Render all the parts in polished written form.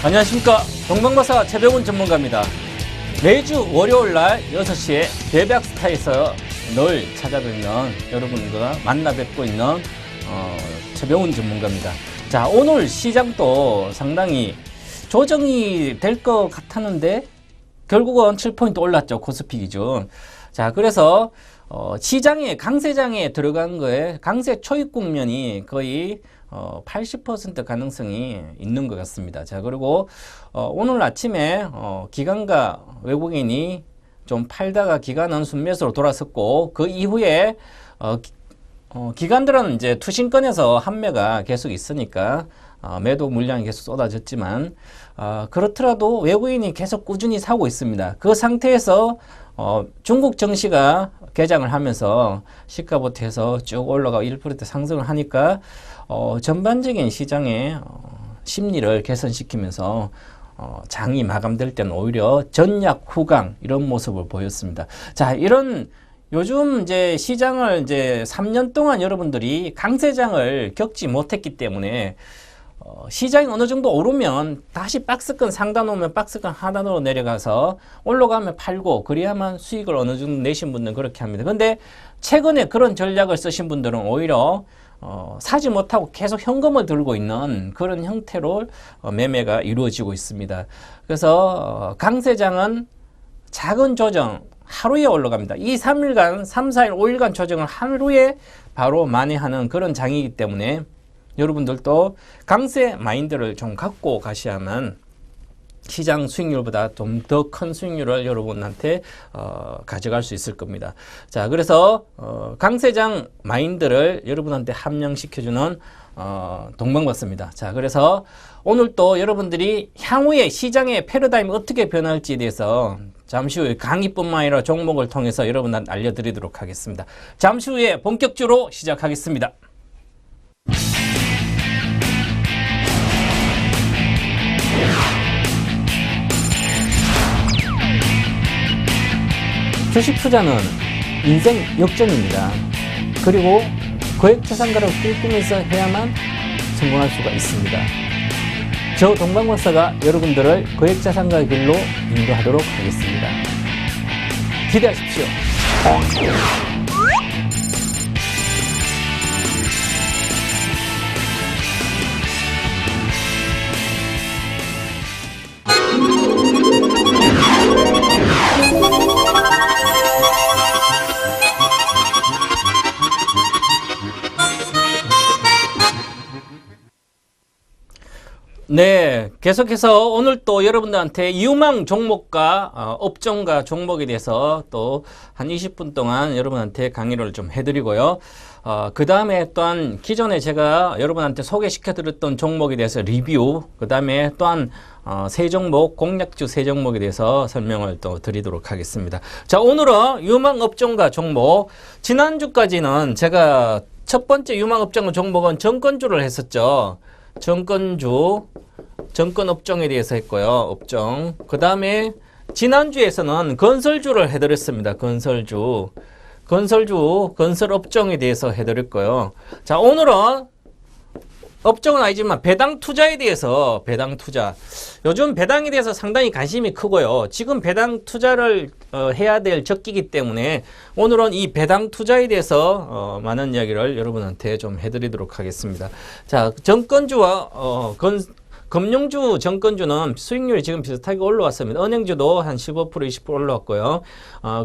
안녕하십니까. 동방박사 최병훈 전문가입니다. 매주 월요일날 6시에 대박스타에서 늘 찾아뵙는 여러분과 만나 뵙고 있는 최병훈 전문가입니다. 자, 오늘 시장도 상당히 조정이 될 것 같았는데 결국은 7포인트 올랐죠. 코스피 기준. 자, 그래서 시장에 강세장에 들어간 거에 강세 초입 국면이 거의 80% 가능성이 있는 것 같습니다. 자, 그리고 오늘 아침에 기관과 외국인이 좀 팔다가 기관은 순매수로 돌아섰고, 그 이후에 기관들은 이제 투신권에서 한매가 계속 있으니까 매도 물량이 계속 쏟아졌지만, 그렇더라도 외국인이 계속 꾸준히 사고 있습니다. 그 상태에서 중국 증시가 개장을 하면서 시가부터 해서 쭉 올라가고 1% 상승을 하니까 전반적인 시장의 심리를 개선시키면서 장이 마감될 때는 오히려 전약 후강 이런 모습을 보였습니다. 자, 이런 요즘 이제 시장을 이제 3년 동안 여러분들이 강세장을 겪지 못했기 때문에 시장이 어느 정도 오르면 다시 박스권 상단 오면 박스권 하단으로 내려가서 올라가면 팔고, 그래야만 수익을 어느 정도 내신 분들은 그렇게 합니다. 근데 최근에 그런 전략을 쓰신 분들은 오히려 사지 못하고 계속 현금을 들고 있는 그런 형태로 매매가 이루어지고 있습니다. 그래서 강세장은 작은 조정 하루에 올라갑니다. 2, 3일간, 3, 4일, 5일간 조정을 하루에 바로 만회하는 그런 장이기 때문에 여러분들도 강세 마인드를 좀 갖고 가셔야만 시장 수익률보다 좀 더 큰 수익률을 여러분한테 가져갈 수 있을 겁니다. 자, 그래서 강세장 마인드를 여러분한테 함양시켜주는 동방박사입니다. 자, 그래서 오늘 또 여러분들이 향후에 시장의 패러다임이 어떻게 변할지에 대해서 잠시 후에 강의뿐만 아니라 종목을 통해서 여러분한테 알려드리도록 하겠습니다. 잠시 후에 본격적으로 시작하겠습니다. 주식 투자는 인생 역전입니다. 그리고 거액자산가를 꿈꾸면서 해야만 성공할 수가 있습니다. 저 동방박사가 여러분들을 거액자산가의 길로 인도하도록 하겠습니다. 기대하십시오. 네, 계속해서 오늘 또 여러분들한테 유망 종목과 업종과 종목에 대해서 또 한 20분 동안 여러분한테 강의를 좀 해드리고요. 그 다음에 또한 기존에 제가 여러분한테 소개시켜드렸던 종목에 대해서 리뷰, 그 다음에 또한 세 종목, 공략주 세 종목에 대해서 설명을 또 드리도록 하겠습니다. 자, 오늘은 유망 업종과 종목, 지난주까지는 제가 첫 번째 유망 업종 종목은 정권주를 했었죠. 정권주, 정권업종에 대해서 했고요. 업종. 그 다음에 지난주에서는 건설주를 해드렸습니다. 건설주, 건설업종에 대해서 해드렸고요. 자, 오늘은 업종은 아니지만 배당 투자에 대해서, 배당 투자. 요즘 배당에 대해서 상당히 관심이 크고요. 지금 배당 투자를 해야 될 적기이기 때문에 오늘은 이 배당 투자에 대해서 많은 이야기를 여러분한테 좀 해드리도록 하겠습니다. 자, 정권주와 금융주, 정권주는 수익률이 지금 비슷하게 올라왔습니다. 은행주도 한 15%, 20% 올라왔고요.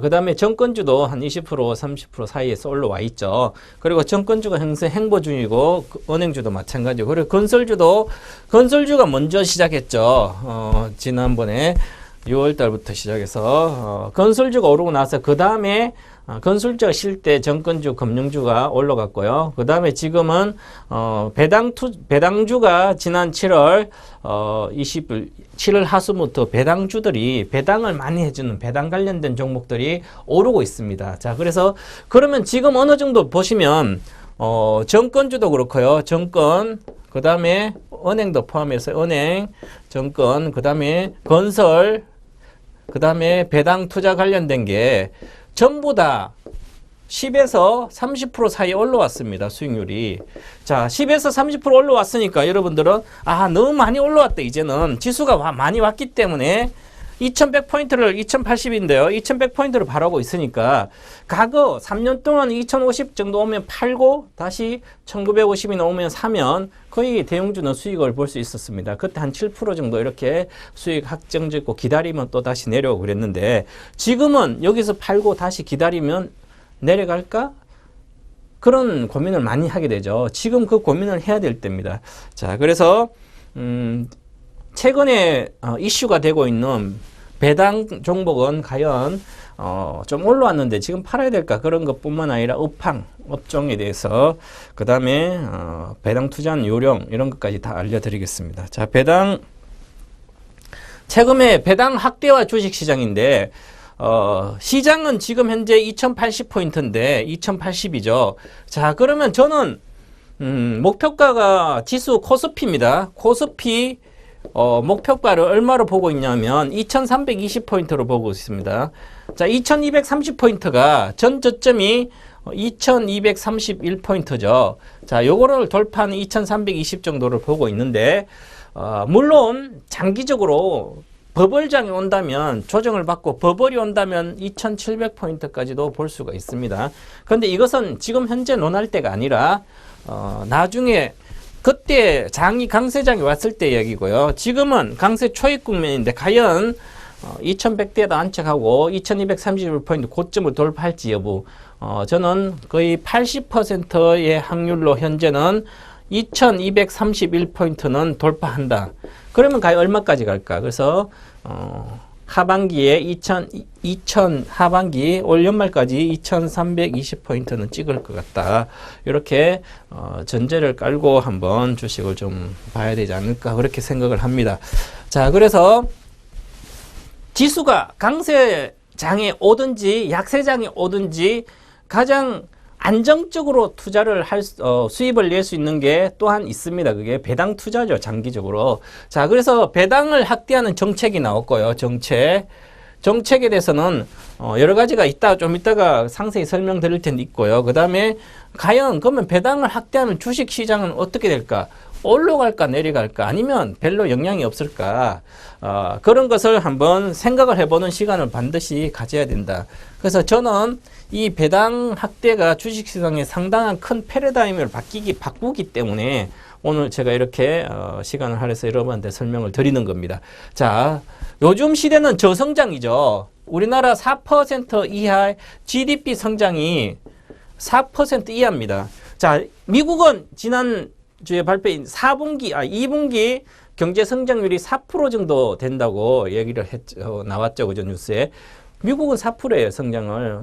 그 다음에 정권주도 한 20%, 30% 사이에서 올라와 있죠. 그리고 정권주가 행보 중이고 은행주도 마찬가지고, 그리고 건설주가 먼저 시작했죠. 지난번에 6월 달부터 시작해서 건설주가 오르고 나서 그 다음에 건설주가 쉴 때 정권주, 금융주가 올라갔고요. 그 다음에 지금은 배당주가 지난 7월 7월 하순부터 배당주들이 배당을 많이 해주는 배당 관련된 종목들이 오르고 있습니다. 자, 그래서 그러면 지금 어느 정도 보시면 정권주도 그렇고요. 정권, 그 다음에 은행도 포함해서 은행, 정권, 그 다음에 건설, 그 다음에 배당 투자 관련된 게 전부 다 10에서 30% 사이 올라왔습니다. 수익률이. 자, 10에서 30% 올라왔으니까 여러분들은 너무 많이 올라왔다. 이제는 지수가 많이 왔기 때문에 2100포인트를 2080인데요. 2100포인트를 바라고 있으니까 과거 3년 동안 2050 정도 오면 팔고 다시 1950이 나오면 사면 거의 대형주는 수익을 볼 수 있었습니다. 그때 한 7% 정도 이렇게 수익 확정 짓고 기다리면 또 다시 내려오고 그랬는데 지금은 여기서 팔고 다시 기다리면 내려갈까? 그런 고민을 많이 하게 되죠. 지금 그 고민을 해야 될 때입니다. 자, 그래서 최근에 이슈가 되고 있는 배당 종목은 과연 좀 올라왔는데 지금 팔아야 될까? 그런 것뿐만 아니라 업종에 대해서 그 다음에 배당 투자한 요령 이런 것까지 다 알려드리겠습니다. 자, 최근에 배당 확대와 주식시장인데 시장은 지금 현재 2080포인트인데 2080이죠. 자, 그러면 저는 목표가가 지수 코스피입니다. 코스피 목표가를 얼마로 보고 있냐면 2320포인트로 보고 있습니다. 자, 2230포인트가 전 저점이 2231포인트죠. 자, 요거를 돌파하는 2320 정도를 보고 있는데 물론 장기적으로 버블장이 온다면 조정을 받고 버블이 온다면 2700포인트까지도 볼 수가 있습니다. 그런데 이것은 지금 현재 논할 때가 아니라 나중에 그때 강세장이 왔을 때 이야기고요. 지금은 강세 초입 국면인데 과연 2100대에도 안착하고 2231포인트 고점을 돌파할지 여부 저는 거의 80%의 확률로 현재는 2231포인트는 돌파한다. 그러면 과연 얼마까지 갈까? 그래서 하반기에 2000 하반기 올 연말까지 2320포인트는 찍을 것 같다. 이렇게 전제를 깔고 한번 주식을 좀 봐야 되지 않을까 그렇게 생각을 합니다. 자, 그래서 지수가 강세장에 오든지 약세장에 오든지 가장 안정적으로 투자를 수입을 낼 수 있는 게 또한 있습니다. 그게 배당 투자죠, 장기적으로. 자, 그래서 배당을 확대하는 정책이 나왔고요. 정책에 대해서는 여러 가지가 좀 이따가 상세히 설명드릴 텐데 있고요. 그 다음에 과연 그러면 배당을 확대하면 주식 시장은 어떻게 될까? 올라갈까 내려갈까 아니면 별로 영향이 없을까? 그런 것을 한번 생각을 해보는 시간을 반드시 가져야 된다. 그래서 저는 이 배당 확대가 주식시장에 상당한 큰 패러다임을 바꾸기 때문에 오늘 제가 이렇게 시간을 할애해서 여러분한테 설명을 드리는 겁니다. 자, 요즘 시대는 저성장이죠. 우리나라 4% 이하 GDP 성장이 4% 이하입니다. 자, 미국은 지난주에 발표인 2분기 경제 성장률이 4% 정도 된다고 얘기를 나왔죠. 그죠, 뉴스에. 미국은 4%예요, 성장을.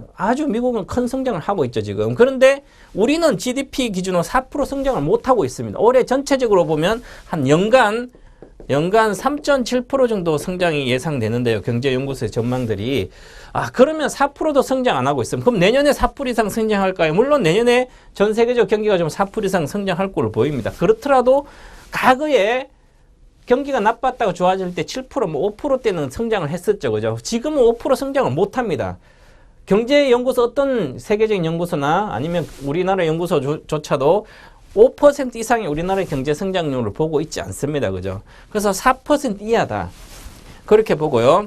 미국은 큰 성장을 하고 있죠, 지금. 그런데 우리는 GDP 기준으로 4% 성장을 못하고 있습니다. 올해 전체적으로 보면 한 연간 3.7% 정도 성장이 예상되는데요. 경제연구소의 전망들이. 그러면 4%도 성장 안 하고 있으면 그럼 내년에 4% 이상 성장할까요? 물론 내년에 전 세계적 경기가 좀 4% 이상 성장할 걸로 보입니다. 그렇더라도 과거에 경기가 나빴다고 좋아질 때 7%, 5%대는 성장을 했었죠. 그죠? 지금은 5% 성장을 못 합니다. 경제연구소 어떤 세계적인 연구소나 아니면 우리나라 연구소조차도 5% 이상의 우리나라의 경제 성장률을 보고 있지 않습니다. 그죠? 그래서 4% 이하다. 그렇게 보고요.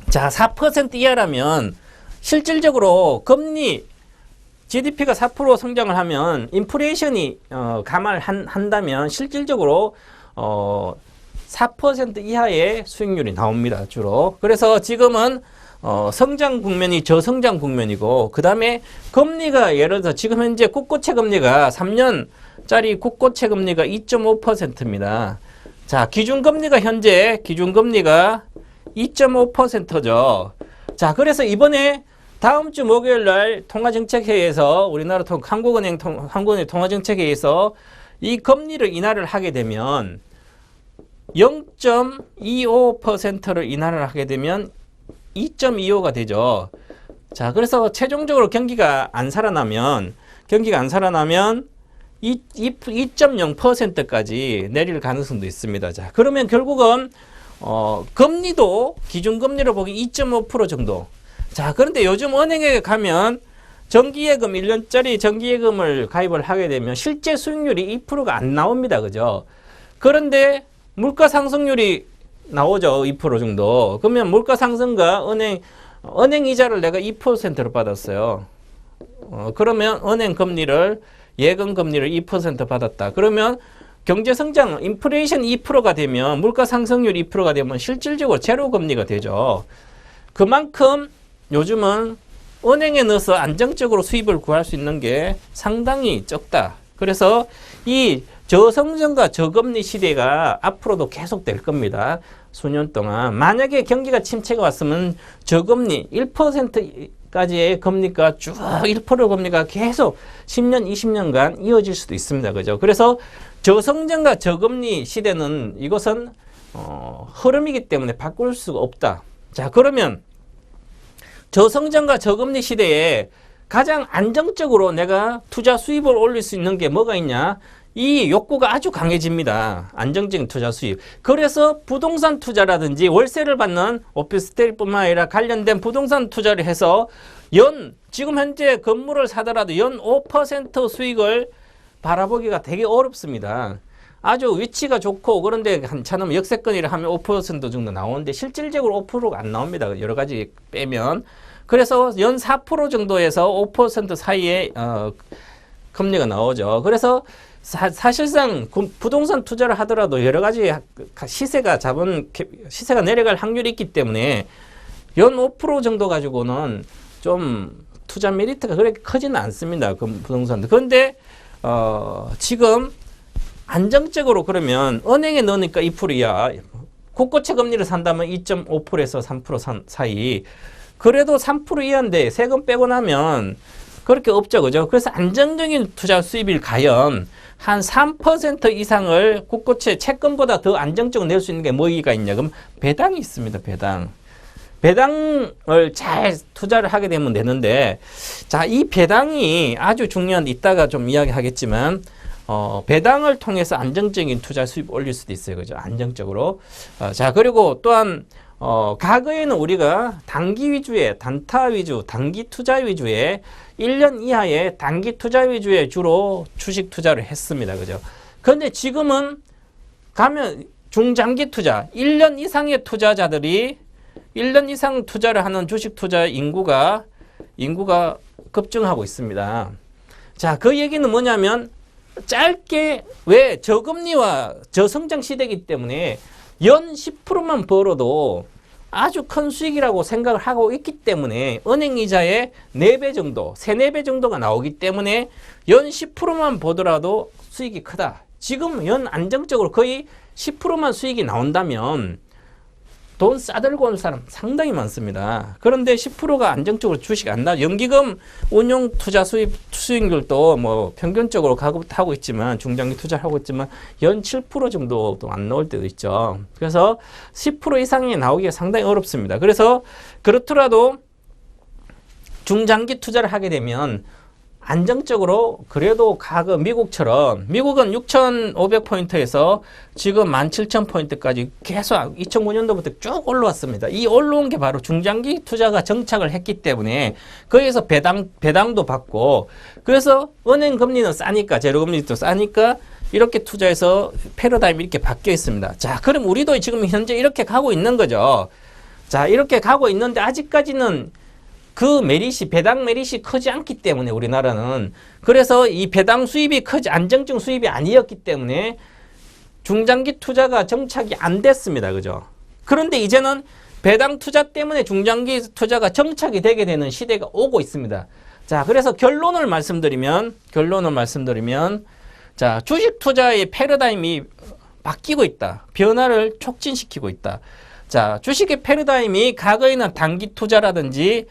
자, 4% 이하라면 실질적으로 금리 GDP가 4% 성장을 하면 인플레이션이 감안을 한다면 실질적으로 4% 이하의 수익률이 나옵니다. 주로. 그래서 지금은 성장 국면이 저성장 국면이고 그 다음에 금리가 예를 들어서 지금 현재 국고채 금리가 3년짜리 국고채 금리가 2.5%입니다. 자, 기준금리가 2.5%죠. 자, 그래서 이번에 다음 주 목요일 날 통화정책회의에서 우리나라 한국은행 통화정책회의에서 이 금리를 인하를 하게 되면 0.25%를 인하를 하게 되면 2.25가 되죠. 자, 그래서 최종적으로 경기가 안 살아나면 2.0%까지 내릴 가능성도 있습니다. 자, 그러면 결국은 금리도 기준금리로 보기 2.5% 정도. 자, 그런데 요즘 은행에 가면 정기예금 1년짜리 정기예금을 가입을 하게 되면 실제 수익률이 2%가 안 나옵니다. 그죠? 그런데 물가 상승률이 나오죠. 2% 정도. 그러면 물가 상승과 은행 이자를 내가 2%로 받았어요. 그러면 은행 금리를 예금 금리를 2% 받았다. 그러면 경제 성장 인플레이션 2%가 되면 물가 상승률 2%가 되면 실질적으로 제로 금리가 되죠. 그만큼 요즘은 은행에 넣어서 안정적으로 수입을 구할 수 있는 게 상당히 적다. 그래서 이 저성장과 저금리 시대가 앞으로도 계속될 겁니다. 수년 동안. 만약에 경기가 침체가 왔으면 저금리 1%까지의 금리가 쭉 1% 금리가 계속 10년, 20년간 이어질 수도 있습니다. 그죠? 그래서 저성장과 저금리 시대는 이것은 흐름이기 때문에 바꿀 수가 없다. 자, 그러면 저성장과 저금리 시대에 가장 안정적으로 내가 투자 수입을 올릴 수 있는 게 뭐가 있냐? 이 욕구가 아주 강해집니다. 안정적인 투자 수입. 그래서 부동산 투자라든지 월세를 받는 오피스텔뿐만 아니라 관련된 부동산 투자를 해서 지금 현재 건물을 사더라도 연 5% 수익을 바라보기가 되게 어렵습니다. 아주 위치가 좋고 그런데 한참 역세권이라 하면 5% 정도 나오는데 실질적으로 5%가 안 나옵니다. 여러 가지 빼면. 그래서 연 4% 정도에서 5% 사이에 금리가 나오죠. 그래서 사실상 부동산 투자를 하더라도 여러 가지 시세가 내려갈 확률이 있기 때문에 연 5% 정도 가지고는 좀 투자 메리트가 그렇게 크지는 않습니다. 그 부동산도. 그런데 지금 안정적으로 그러면 은행에 넣으니까 2%야. 국고채 금리를 산다면 2.5%에서 3% 사이. 그래도 3% 이하인데 세금 빼고 나면 그렇게 없죠. 그죠? 그래서 안정적인 투자 수입을 과연 한 3% 이상을 국고채 채권보다 더 안정적으로 낼 수 있는 게 뭐가 있냐? 그럼 배당이 있습니다. 배당을 잘 투자를 하게 되면 되는데, 자, 이 배당이 아주 중요한데 이따가 좀 이야기하겠지만, 배당을 통해서 안정적인 투자 수입 올릴 수도 있어요. 그죠? 안정적으로. 자, 그리고 또한, 과거에는 우리가 단기 위주의, 단타 위주, 단기 투자 위주의 1년 이하의 단기 투자 위주의 주로 주식 투자를 했습니다. 그죠? 그런데 지금은 가면 중장기 투자, 1년 이상의 투자자들이 1년 이상 투자를 하는 주식 투자 인구가 급증하고 있습니다. 자, 그 얘기는 뭐냐면 짧게 왜 저금리와 저성장 시대이기 때문에 연 10%만 벌어도 아주 큰 수익이라고 생각을 하고 있기 때문에 은행 이자의 4배 정도, 3, 4배 정도가 나오기 때문에 연 10%만 보더라도 수익이 크다. 지금 연 안정적으로 거의 10%만 수익이 나온다면 돈 싸들고 온 사람 상당히 많습니다. 그런데 10%가 안정적으로 주식 안 나. 연기금 운용 투자 수익률도 뭐 평균적으로 하고 있지만 중장기 투자를 하고 있지만 연 7% 정도도 안 나올 때도 있죠. 그래서 10% 이상이 나오기가 상당히 어렵습니다. 그래서 그렇더라도 중장기 투자를 하게 되면 안정적으로 그래도 미국처럼 미국은 6,500포인트에서 지금 17,000포인트까지 계속 2009년도부터 쭉 올라왔습니다. 이 올라온 게 바로 중장기 투자가 정착을 했기 때문에 거기에서 배당도 받고 그래서 은행 금리는 싸니까 제로금리도 싸니까 이렇게 투자해서 패러다임이 이렇게 바뀌어 있습니다. 자, 그럼 우리도 지금 현재 이렇게 가고 있는 거죠. 자, 이렇게 가고 있는데 아직까지는 그 배당 메릿이 크지 않기 때문에 우리나라는 그래서 이 배당 수입이 안정적 수입이 아니었기 때문에 중장기 투자가 정착이 안 됐습니다. 그죠? 그런데 이제는 배당 투자 때문에 중장기 투자가 정착이 되게 되는 시대가 오고 있습니다. 자, 그래서 결론을 말씀드리면 자, 주식 투자의 패러다임이 바뀌고 있다. 변화를 촉진시키고 있다. 자, 주식의 패러다임이 과거에는 단기 투자라든지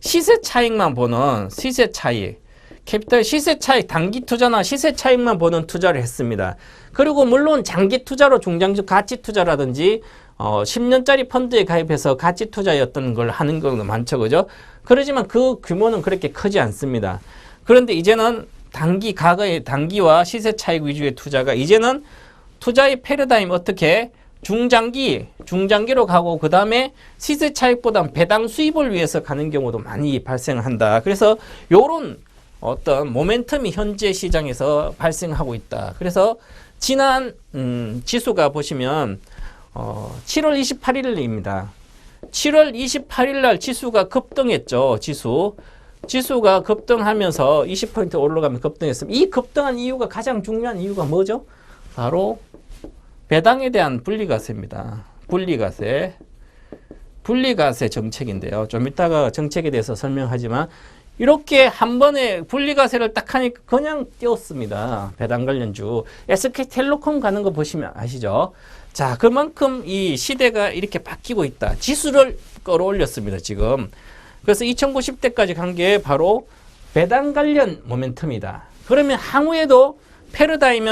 시세 차익만 보는 시세 차익, 캐피탈 시세 차익, 단기 투자나 시세 차익만 보는 투자를 했습니다. 그리고 물론 장기 투자로 중장기 가치 투자라든지 10년짜리 펀드에 가입해서 가치 투자였던 걸 하는 경우도 많죠. 그죠? 그러지만 그 규모는 그렇게 크지 않습니다. 그런데 이제는 과거의 단기와 시세 차익 위주의 투자가 이제는 투자의 패러다임 어떻게 중장기로 가고 그 다음에 시세 차익보다 배당 수입을 위해서 가는 경우도 많이 발생한다. 그래서 요런 어떤 모멘텀이 현재 시장에서 발생하고 있다. 그래서 지난 지수가 보시면 7월 28일입니다. 7월 28일 날 지수가 급등했죠. 지수가 급등하면서 20포인트 올라가면 급등했습니다. 이 급등한 이유가 가장 중요한 이유가 뭐죠? 바로 배당에 대한 분리과세입니다. 분리과세 정책인데요. 좀 이따가 정책에 대해서 설명하지만 이렇게 한 번에 분리과세를 딱 하니까 그냥 띄웠습니다. 배당 관련주. SK텔레콤 가는 거 보시면 아시죠? 자, 그만큼 이 시대가 이렇게 바뀌고 있다. 지수를 끌어올렸습니다, 지금. 그래서 2090대까지 간 게 바로 배당 관련 모멘텀이다. 그러면 향후에도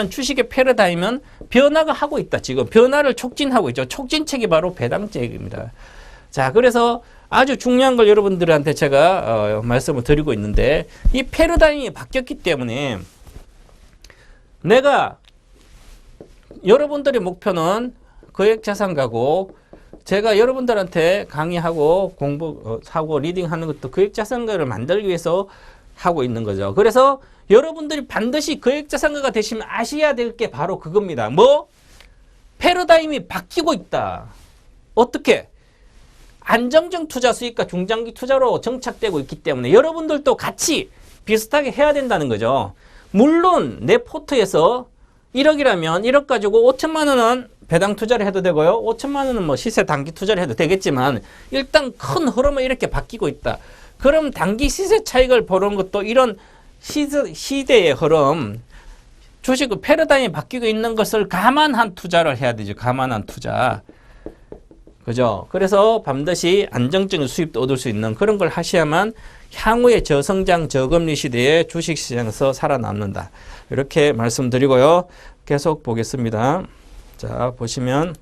주식의 패러다임은 변화가 하고 있다. 지금 변화를 촉진하고 있죠. 촉진책이 바로 배당책입니다. 자, 그래서 아주 중요한 걸 여러분들한테 제가 말씀을 드리고 있는데 이 패러다임이 바뀌었기 때문에 내가 여러분들의 목표는 거액자산가고 제가 여러분들한테 강의하고 공부하고 리딩하는 것도 거액자산가를 만들기 위해서 하고 있는 거죠. 그래서 여러분들이 반드시 거액자산가가 되시면 아셔야 될 게 바로 그겁니다. 뭐? 패러다임이 바뀌고 있다. 어떻게? 안정적 투자 수익과 중장기 투자로 정착되고 있기 때문에 여러분들도 같이 비슷하게 해야 된다는 거죠. 물론 내 포트에서 1억이라면 1억 가지고 5천만 원은 배당 투자를 해도 되고요. 5천만 원은 뭐 시세 단기 투자를 해도 되겠지만 일단 큰 흐름은 이렇게 바뀌고 있다. 그럼 단기 시세 차익을 보는 것도 이런 시대의 흐름, 주식 패러다임이 바뀌고 있는 것을 감안한 투자를 해야 되죠. 감안한 투자. 그죠? 그래서 반드시 안정적인 수입도 얻을 수 있는 그런 걸 하셔야만 향후의 저성장 저금리 시대에 주식시장에서 살아남는다. 이렇게 말씀드리고요. 계속 보겠습니다. 자, 보시면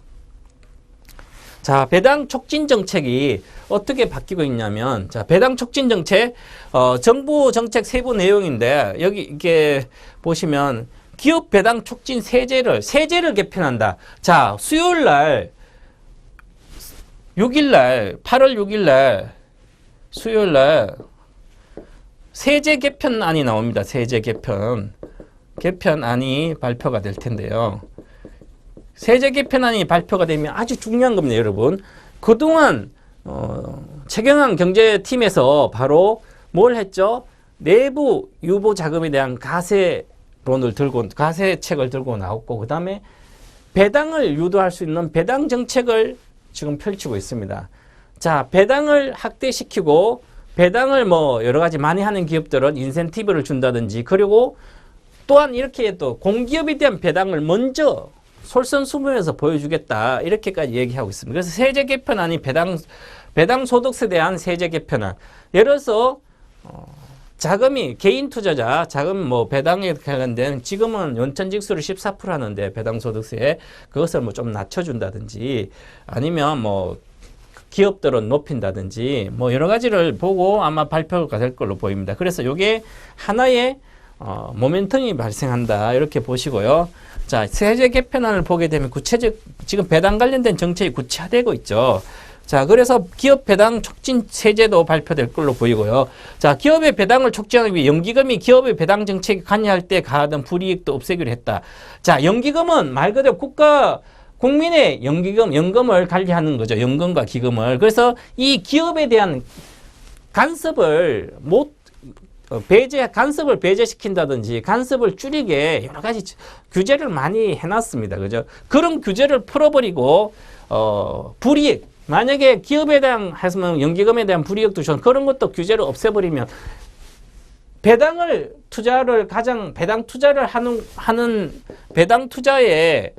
자, 배당 촉진 정책이 어떻게 바뀌고 있냐면 자, 배당 촉진 정책 정부 정책 세부 내용인데 여기 이게 보시면 기업 배당 촉진 세제를 개편한다. 자, 수요일 날 8월 6일 날 수요일 날 세제 개편안이 나옵니다. 세제 개편안이 발표가 될 텐데요. 세제 개편안이 발표가 되면 아주 중요한 겁니다, 여러분. 그동안 최경환 경제팀에서 바로 뭘 했죠? 내부 유보 자금에 대한 가세책을 들고 나왔고 그다음에 배당을 유도할 수 있는 배당 정책을 지금 펼치고 있습니다. 자, 배당을 확대시키고 배당을 뭐 여러 가지 많이 하는 기업들은 인센티브를 준다든지 그리고 또한 이렇게 또 공기업에 대한 배당을 먼저 솔선수범해서 보여주겠다 이렇게까지 얘기하고 있습니다. 그래서 세제 개편안이 배당 소득세에 대한 세제 개편안. 예를 들어서 자금이 개인 투자자 자금 뭐 배당에 관련된 지금은 연천직수를 14% 하는데 배당 소득세 그것을 뭐 좀 낮춰준다든지 아니면 뭐 기업들은 높인다든지 뭐 여러 가지를 보고 아마 발표가 될 걸로 보입니다. 그래서 이게 하나의 모멘텀이 발생한다 이렇게 보시고요. 자, 세제 개편안을 보게 되면 지금 배당 관련된 정책이 구체화되고 있죠. 자, 그래서 기업 배당 촉진 세제도 발표될 걸로 보이고요. 자, 기업의 배당을 촉진하기 위해 연기금이 기업의 배당 정책에 관여할 때 가하던 불이익도 없애기로 했다. 자, 연기금은 말 그대로 국민의 연금을 관리하는 거죠. 연금과 기금을. 그래서 이 기업에 대한 간섭을 배제시킨다든지 간섭을 줄이게 여러 가지 규제를 많이 해놨습니다. 그죠? 그런 규제를 풀어버리고, 불이익. 만약에 기업에 대한 했으면 연기금에 대한 불이익도 좀 그런 것도 규제를 없애버리면 배당 투자를 하는 배당 투자의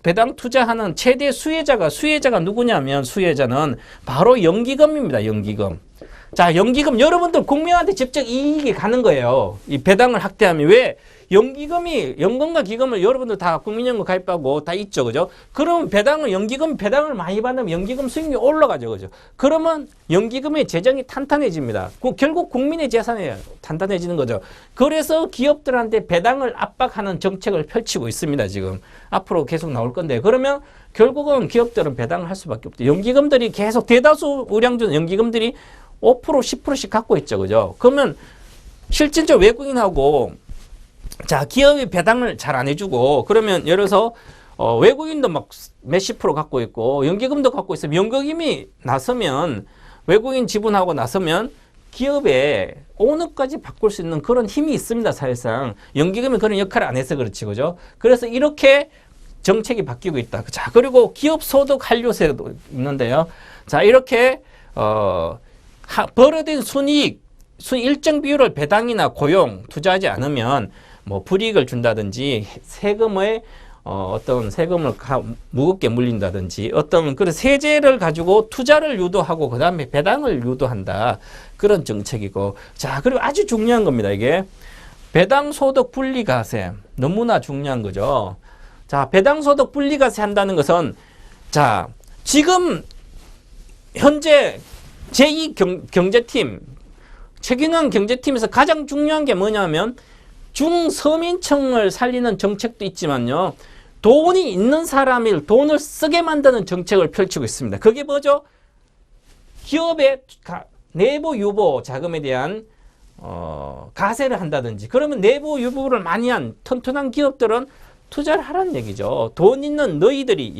배당 투자하는 최대 수혜자가 누구냐면 수혜자는 바로 연기금입니다. 자, 연기금 여러분들 국민한테 직접 이익이 가는 거예요. 이 배당을 확대하면. 왜? 연기금이 연금과 기금을 여러분들 다 국민연금 가입하고 다 있죠. 그죠? 그러면 연기금 배당을 많이 받으면 연기금 수익률이 올라가죠. 그죠? 그러면 연기금의 재정이 탄탄해집니다. 결국 국민의 재산이 탄탄해지는 거죠. 그래서 기업들한테 배당을 압박하는 정책을 펼치고 있습니다. 지금. 앞으로 계속 나올 건데. 그러면 결국은 기업들은 배당을 할 수밖에 없죠. 연기금들이 계속 대다수 우량주 연기금들이 5%, 10%씩 갖고 있죠. 그죠? 그러면 실질적으로 외국인하고 자, 기업이 배당을 잘 안 해주고 그러면 예를 들어서 외국인도 막 몇십 프로 갖고 있고 연기금도 갖고 있으면 연기금이 나서면 외국인 지분하고 나서면 기업에 오너까지 바꿀 수 있는 그런 힘이 있습니다. 사실상 연기금이 그런 역할을 안 해서 그렇지. 그죠? 그래서 이렇게 정책이 바뀌고 있다. 자, 그리고 기업 소득 한류세도 있는데요. 자, 이렇게 벌어진 순이익 일정 비율을 배당이나 고용, 투자하지 않으면 뭐 불이익을 준다든지 세금의 어떤 세금을 무겁게 물린다든지 어떤 그런 세제를 가지고 투자를 유도하고 그 다음에 배당을 유도한다. 그런 정책이고. 자, 그리고 아주 중요한 겁니다. 이게 배당소득 분리과세. 너무나 중요한 거죠. 자, 배당소득 분리과세 한다는 것은 자, 지금 현재 제2경제팀 최경영 경제팀에서 가장 중요한 게 뭐냐면 중서민층을 살리는 정책도 있지만요. 돈이 있는 사람이 돈을 쓰게 만드는 정책을 펼치고 있습니다. 그게 뭐죠? 기업의 내부 유보 자금에 대한 가세를 한다든지 그러면 내부 유보를 많이 한 튼튼한 기업들은 투자를 하라는 얘기죠. 돈 있는 너희들이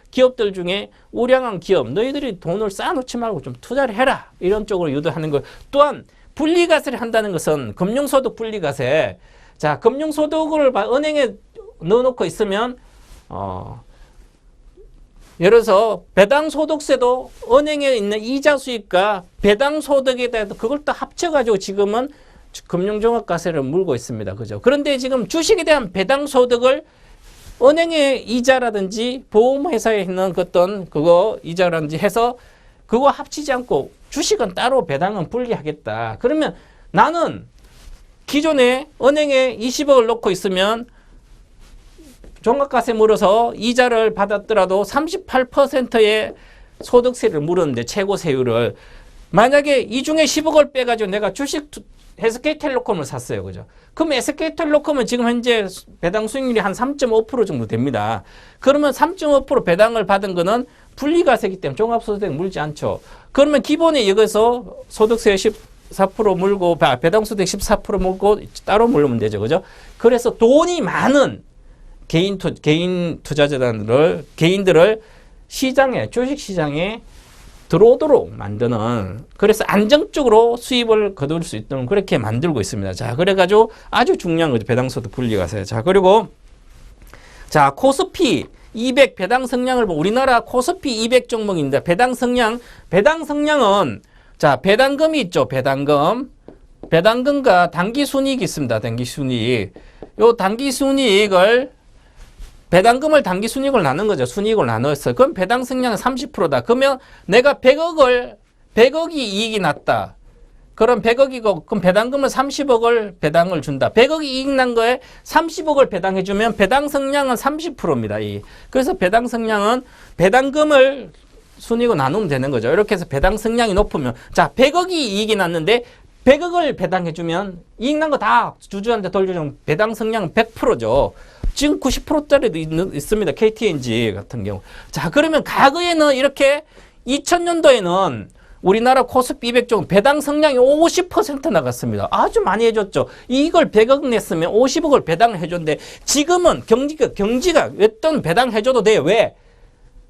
기업들 중에 우량한 기업 너희들이 돈을 쌓아놓지 말고 좀 투자를 해라. 이런 쪽으로 유도하는 거. 또한 분리과세를 한다는 것은 금융소득 분리과세. 자, 금융소득을 은행에 넣어놓고 있으면 예를 들어서 배당소득세도 은행에 있는 이자 수익과 배당소득에 대해서 그걸 또 합쳐가지고 지금은 금융종합과세를 물고 있습니다. 그죠? 그런데 지금 주식에 대한 배당소득을 은행의 이자라든지 보험회사에 있는 어떤 그거 이자라든지 해서 그거 합치지 않고 주식은 따로 배당은 분리하겠다. 그러면 나는 기존에 은행에 20억을 넣고 있으면 종합과세 물어서 이자를 받았더라도 38%의 소득세를 물었는데 최고 세율을 만약에 이 중에 10억을 빼가지고 내가 주식 SK텔레콤을 샀어요. 그죠? 그럼 SK텔레콤은 지금 현재 배당 수익률이 한 3.5% 정도 됩니다. 그러면 3.5% 배당을 받은 거는 분리과세이기 때문에 종합소득세 물지 않죠. 그러면 기본에 여기서 소득세 14% 물고 배당소득 14% 물고 따로 물으면 되죠. 그죠? 그래서 돈이 많은 개인 개인들을 시장에 주식시장에 들어오도록 만드는 그래서 안정적으로 수입을 거둘 수 있도록 그렇게 만들고 있습니다. 자, 그래가지고 아주 중요한 거죠. 배당소득 분리과세. 자, 그리고 자, 코스피 200 배당 성량을 보면 우리나라 코스피 200 종목인데 배당 성량은 자, 배당금이 있죠. 배당금과 단기순이익이 있습니다. 단기순이익. 요 단기순이익을 배당금을 단기순이익을 나눈 거죠. 순이익을 나눴어요. 그럼 배당 성량은 30%다. 그러면 내가 100억이 이익이 났다. 그럼 100억이고 그럼 배당금을 30억을 배당을 준다. 100억이 이익 난 거에 30억을 배당해주면 배당 성량은 30%입니다. 그래서 배당 성량은 배당금을 순이익을 나누면 되는 거죠. 이렇게 해서 배당 성량이 높으면 자 100억이 이익이 났는데 100억을 배당해주면 이익 난 거 다 주주한테 돌려주면 배당 성량은 100%죠. 지금 90%짜리도 있습니다. KTNG 같은 경우. 자, 그러면 과거에는 이렇게 2000년도에는 우리나라 코스피 200종 배당 성량이 50% 나갔습니다. 아주 많이 해줬죠. 이걸 100억 냈으면 50억을 배당을 해줬는데 지금은 경기가 어떤 배당해줘도 돼. 왜?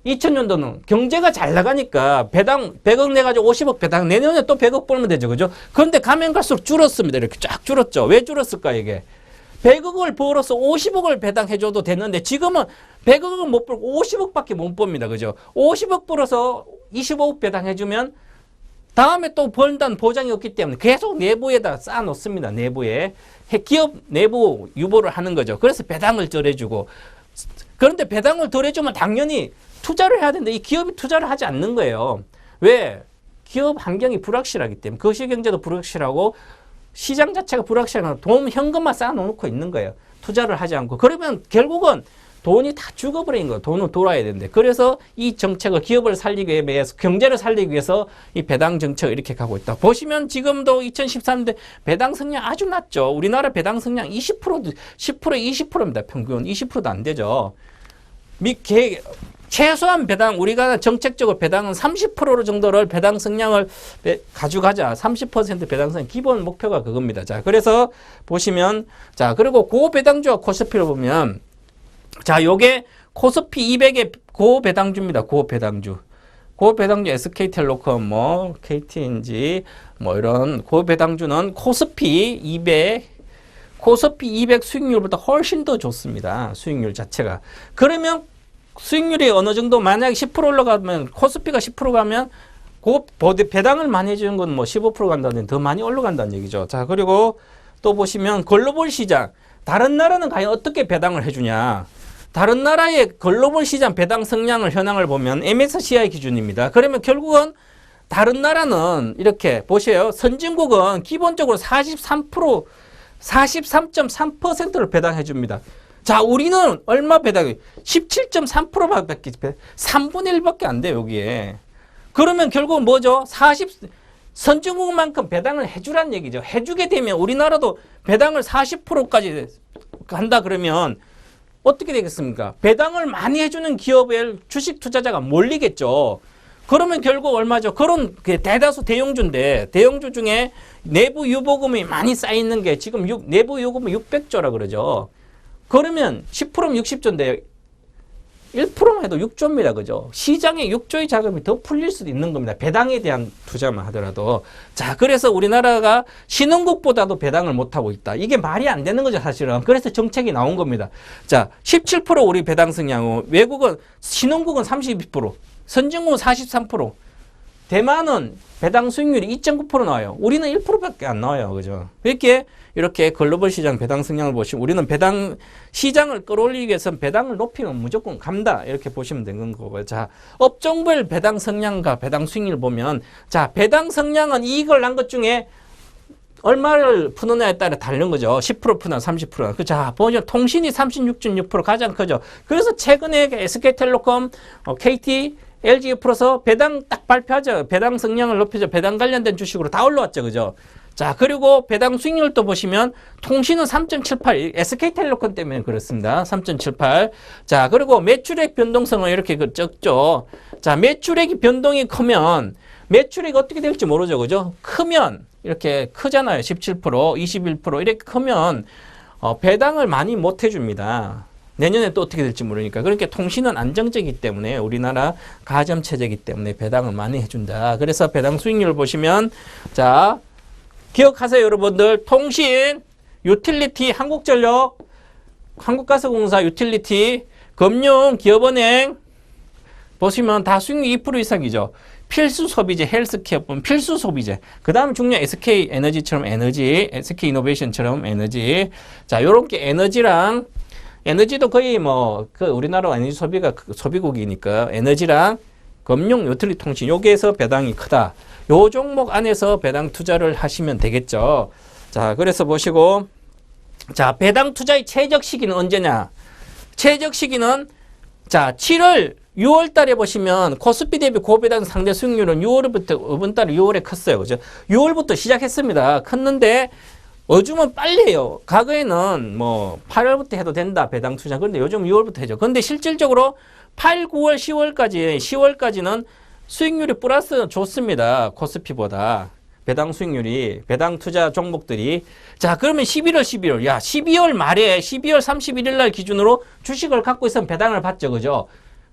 2000년도는 경제가 잘 나가니까 배당 100억 내가지고 50억 배당 내년에 또 100억 벌면 되죠. 그죠? 그런데 가면 갈수록 줄었습니다. 이렇게 쫙 줄었죠. 왜 줄었을까 이게? 100억을 벌어서 50억을 배당해줘도 됐는데 지금은 100억을 못 벌고 50억밖에 못 법니다. 그죠? 50억 벌어서 25억 배당해주면 다음에 또 번다는 보장이 없기 때문에 계속 내부에다 쌓아놓습니다. 내부에. 기업 내부 유보를 하는 거죠. 그래서 배당을 덜 해주고. 그런데 배당을 덜 해주면 당연히 투자를 해야 되는데 이 기업이 투자를 하지 않는 거예요. 왜? 기업 환경이 불확실하기 때문에 거시경제도 불확실하고 시장 자체가 불확실하고 돈 현금만 쌓아놓고 있는 거예요. 투자를 하지 않고. 그러면 결국은 돈이 다 죽어버린 거예요. 돈은 돌아야 되는데. 그래서 이 정책을 기업을 살리기 위해서 경제를 살리기 위해서 이 배당 정책을 이렇게 가고 있다. 보시면 지금도 2013년대 배당 성량 아주 낮죠. 우리나라 배당 성량 20%, 10%, 20%입니다. 평균 20%도 안 되죠. 최소한 배당 우리가 정책적으로 배당은 30% 정도를 배당 성량을 가져가자. 30% 배당 성량 기본 목표가 그겁니다. 자, 그래서 보시면 자, 그리고 고배당주와 코스피를 보면 자, 요게 코스피 200의 고배당주입니다. 고배당주. 고배당주 SK텔레콤, 뭐 KTNG, 뭐 이런 고배당주는 코스피 200 수익률보다 훨씬 더 좋습니다. 수익률 자체가. 그러면 수익률이 어느 정도 만약에 10% 올라가면 코스피가 10% 가면 배당을 많이 해주는 건 뭐 15% 간다는 더 많이 올라간다는 얘기죠. 자, 그리고 또 보시면 글로벌 시장. 다른 나라는 과연 어떻게 배당을 해주냐. 다른 나라의 글로벌 시장 배당 성량을 현황을 보면 MSCI 기준입니다. 그러면 결국은 다른 나라는 이렇게 보세요. 선진국은 기본적으로 43.3%를 배당해 줍니다. 자, 우리는 얼마 배당이 17.3%밖에 3분의 1밖에 안 돼요, 여기에. 그러면 결국은 뭐죠? 선진국만큼 배당을 해주란 얘기죠. 해주게 되면 우리나라도 배당을 40%까지 한다 그러면 어떻게 되겠습니까? 배당을 많이 해주는 기업에 주식 투자자가 몰리겠죠. 그러면 결국 얼마죠? 그런 대다수 대형주인데 대형주 중에 내부 유보금이 많이 쌓이는 게 지금 내부 유보금이 600조라 그러죠. 그러면 10%면 60조인데 1%만 해도 6조입니다. 그죠? 시장에 6조의 자금이 더 풀릴 수도 있는 겁니다. 배당에 대한 투자만 하더라도. 자, 그래서 우리나라가 신흥국보다도 배당을 못하고 있다. 이게 말이 안 되는 거죠, 사실은. 그래서 정책이 나온 겁니다. 자, 17% 우리 배당 성량은 외국은, 신흥국은 32%, 선진국은 43%, 대만은 배당 수익률이 2.9% 나와요. 우리는 1%밖에 안 나와요. 그죠? 이렇게 글로벌 시장 배당 성량을 보시면 우리는 배당 시장을 끌어올리기 위해서는 배당을 높이면 무조건 간다. 이렇게 보시면 되는 거고요. 자, 업종별 배당 성량과 배당 수익률을 보면 자, 배당 성량은 이익을 난 것 중에 얼마를 푸느냐에 따라 다른 거죠. 10% 푸나 30%나. 그 자, 보면 통신이 36.6% 가장 크죠. 그래서 최근에 SK텔레콤, KT, LG 풀어서 배당 딱 발표하죠. 배당 성량을 높이죠. 배당 관련된 주식으로 다 올라왔죠. 그죠? 자, 그리고 배당 수익률도 보시면 통신은 3.78, SK텔레콤 때문에 그렇습니다. 3.78. 자, 그리고 매출액 변동성은 이렇게 적죠. 자, 매출액이 변동이 크면 매출액이 어떻게 될지 모르죠. 그죠? 크면 이렇게 크잖아요. 17%, 21% 이렇게 크면 배당을 많이 못 해줍니다. 내년에 또 어떻게 될지 모르니까. 그러니까 통신은 안정적이기 때문에 우리나라 가점체제이기 때문에 배당을 많이 해준다. 그래서 배당 수익률을 보시면 자, 기억하세요, 여러분들. 통신, 유틸리티, 한국전력, 한국가스공사, 유틸리티, 금융, 기업은행 보시면 다 수익률 2% 이상이죠. 필수 소비재, 헬스케어 보면 필수 소비재. 그 다음에 중요한 SK 에너지처럼 에너지, SK 이노베이션처럼 에너지. 자, 요렇게 에너지랑 에너지도 거의 우리나라 에너지 소비가 소비국이니까 에너지랑 금융, 유틸리티, 통신 여기에서 배당이 크다. 요 종목 안에서 배당 투자를 하시면 되겠죠. 자, 그래서 보시고 자, 배당 투자의 최적 시기는 언제냐? 최적 시기는 자, 6월 달에 보시면 코스피 대비 고배당 상대 수익률은 6월부터 이번 달에 6월에 컸어요. 그죠? 6월부터 시작했습니다. 컸는데 요즘은 빨리 해요. 과거에는 8월부터 해도 된다. 배당 투자. 그런데 요즘 6월부터 해죠. 그런데 실질적으로 8, 9월, 10월까지는 수익률이 플러스 좋습니다. 코스피보다. 배당 수익률이, 배당 투자 종목들이. 자, 그러면 11월. 야, 12월 말에 12월 31일 날 기준으로 주식을 갖고 있으면 배당을 받죠. 그죠?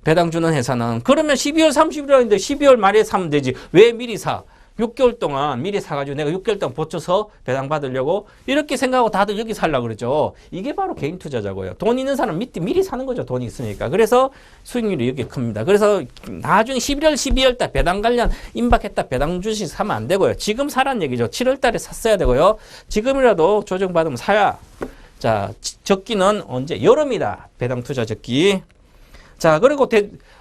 배당 주는 회사는. 그러면 12월 31일인데 12월 말에 사면 되지. 왜 미리 사? 6개월 동안 미리 사가지고 내가 6개월 동안 버텨서 배당 받으려고 이렇게 생각하고 다들 여기 살려고 그러죠. 이게 바로 개인 투자자고요. 돈 있는 사람 미리 사는 거죠. 돈이 있으니까. 그래서 수익률이 여기 큽니다. 그래서 나중에 11월, 12월 달 배당 관련 임박했다 배당 주식 사면 안 되고요. 지금 사란 얘기죠. 7월 달에 샀어야 되고요. 지금이라도 조정받으면 사야. 자, 적기는 언제? 여름이다. 배당 투자 적기. 자, 그리고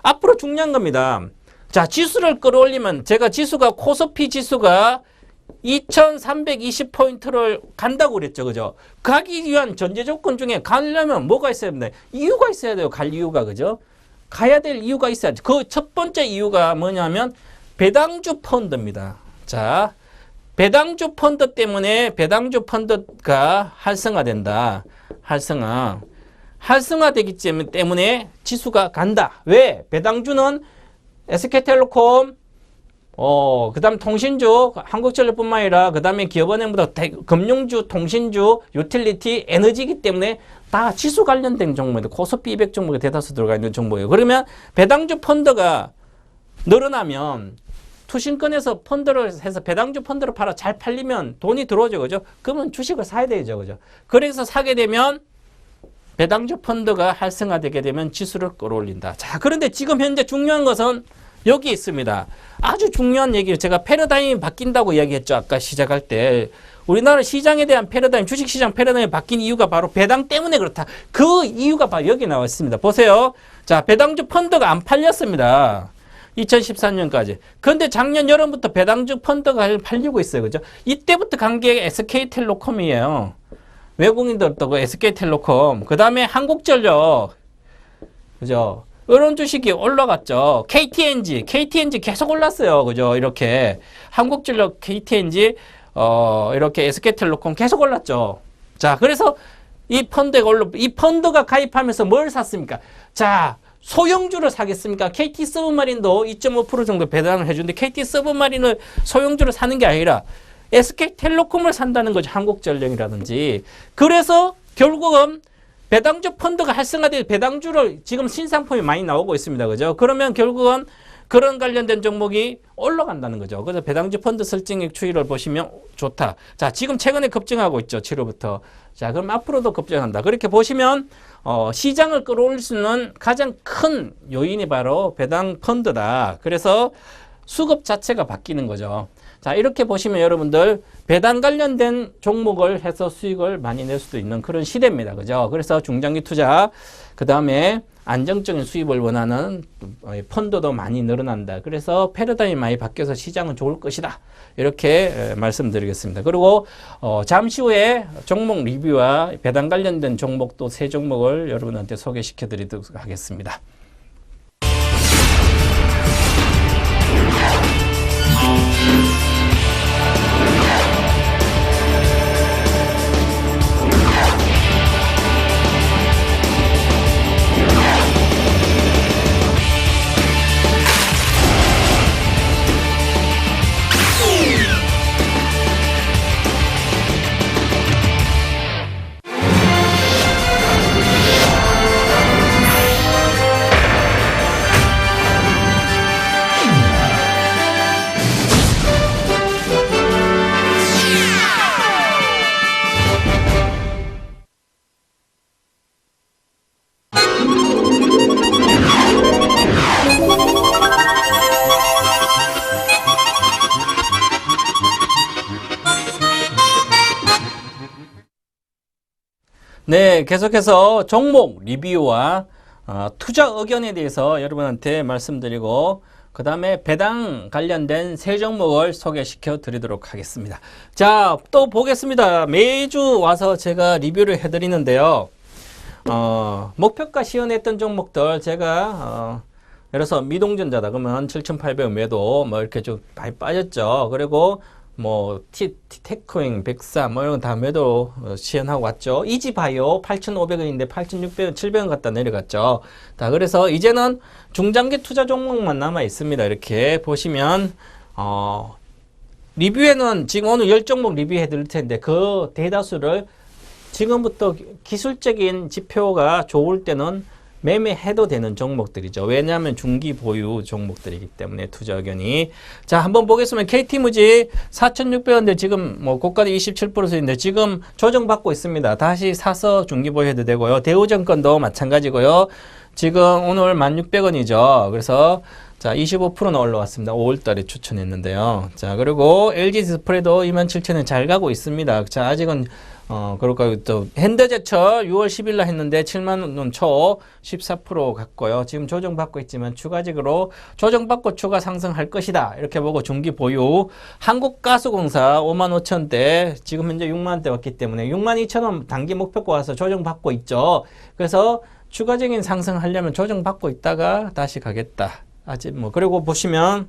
앞으로 중요한 겁니다. 자, 지수를 끌어올리면 제가 지수가 코스피 지수가 2320포인트를 간다고 그랬죠. 그죠? 가기 위한 전제 조건 중에 가려면 뭐가 있어야 됩니다. 이유가 있어야 돼요. 갈 이유가. 그죠? 가야 될 이유가 있어야죠. 그 첫 번째 이유가 뭐냐면 배당주 펀드입니다. 자, 배당주 펀드 때문에 배당주 펀드가 활성화된다. 활성화되기 때문에 지수가 간다. 왜? 배당주는 SK텔레콤, 그 다음 통신주, 한국전력뿐만 아니라 그 다음에 기업은행보다 금융주, 통신주, 유틸리티, 에너지이기 때문에 다 지수 관련된 종목입니다. 코스피 200 종목에 대다수 들어가 있는 종목이에요. 그러면 배당주 펀드가 늘어나면 투신권에서 펀드를 해서 배당주 펀드를 팔아 잘 팔리면 돈이 들어오죠. 그죠? 그러면 주식을 사야 되죠. 그죠? 그래서 사게 되면 배당주 펀드가 활성화되게 되면 지수를 끌어올린다. 자, 그런데 지금 현재 중요한 것은 여기 있습니다. 아주 중요한 얘기예요. 제가 패러다임이 바뀐다고 이야기했죠. 아까 시작할 때. 우리나라 시장에 대한 패러다임, 주식시장 패러다임이 바뀐 이유가 바로 배당 때문에 그렇다. 그 이유가 바로 여기 나와 있습니다. 보세요. 자, 배당주 펀드가 안 팔렸습니다. 2014년까지. 그런데 작년 여름부터 배당주 펀드가 팔리고 있어요. 그죠? 이때부터 간 게 SK텔레콤이에요. 외국인들 또 SK텔레콤. 그 다음에 한국전력. 그죠? 이런 주식이 올라갔죠. KTNG 계속 올랐어요. 그죠? 이렇게. 한국전력, KTNG, 이렇게 SK텔레콤 계속 올랐죠. 자, 그래서 이 펀드가 가입하면서 뭘 샀습니까? 자, 소형주를 사겠습니까? KT 서브마린도 2.5% 정도 배당을 해주는데 KT 서브마린을 소형주를 사는 게 아니라 SK텔레콤을 산다는 거죠. 한국전력이라든지. 그래서 결국은 배당주 펀드가 활성화된 배당주를 지금 신상품이 많이 나오고 있습니다. 그죠? 그러면 결국은 그런 관련된 종목이 올라간다는 거죠. 그래서 배당주 펀드 설정액 추이를 보시면 좋다. 자, 지금 최근에 급증하고 있죠. 7월부터. 자, 그럼 앞으로도 급증한다. 그렇게 보시면 시장을 끌어올릴 수 있는 가장 큰 요인이 바로 배당 펀드다. 그래서 수급 자체가 바뀌는 거죠. 자, 이렇게 보시면 여러분들 배당 관련된 종목을 해서 수익을 많이 낼 수도 있는 그런 시대입니다. 그죠? 그래서 중장기 투자, 그 다음에 안정적인 수입을 원하는 펀드도 많이 늘어난다. 그래서 패러다임이 많이 바뀌어서 시장은 좋을 것이다. 이렇게 말씀드리겠습니다. 그리고 잠시 후에 종목 리뷰와 배당 관련된 종목도 세 종목을 여러분한테 소개시켜 드리도록 하겠습니다. 네, 계속해서 종목 리뷰와 투자 의견에 대해서 여러분한테 말씀드리고 그 다음에 배당 관련된 세 종목을 소개시켜 드리도록 하겠습니다. 자, 또 보겠습니다. 매주 와서 제가 리뷰를 해드리는데요. 목표가 시연했던 종목들 제가 예를 들어서 미동전자다 그러면 7,800원 매도 뭐 이렇게 좀 많이 빠졌죠. 그리고 뭐 테크윙, 백사 뭐 이런 거 다 매도 시연하고 왔죠. 이지바이오 8,500원인데 8,600원, 700원 갖다 내려갔죠. 자, 그래서 이제는 중장기 투자 종목만 남아 있습니다. 이렇게 보시면 리뷰에는 지금 오늘 10종목 리뷰해 드릴 텐데 그 대다수를 지금부터 기술적인 지표가 좋을 때는 매매해도 되는 종목들이죠. 왜냐하면 중기 보유 종목들이기 때문에 투자 의견이. 자, 한번 보겠습니다. KT무지 4,600원대 지금 뭐 고가도 27%인데 지금 조정받고 있습니다. 다시 사서 중기 보유해도 되고요. 대우증권도 마찬가지고요. 지금 오늘 1,600원이죠. 그래서 자, 25%는 올라왔습니다. 5월달에 추천했는데요. 자, 그리고 LG 디스플레이도 27,000원 잘 가고 있습니다. 자, 아직은 그러니까 또 현대제철 6월 10일 날 했는데 7만 원 초 14% 갔고요. 지금 조정받고 있지만 추가적으로 조정받고 추가 상승할 것이다. 이렇게 보고 중기 보유. 한국가스공사 5만 5천대 지금 현재 6만 원대 왔기 때문에 6만 2천 원 단기 목표가 와서 조정받고 있죠. 그래서 추가적인 상승하려면 조정받고 있다가 다시 가겠다. 아직 뭐 그리고 보시면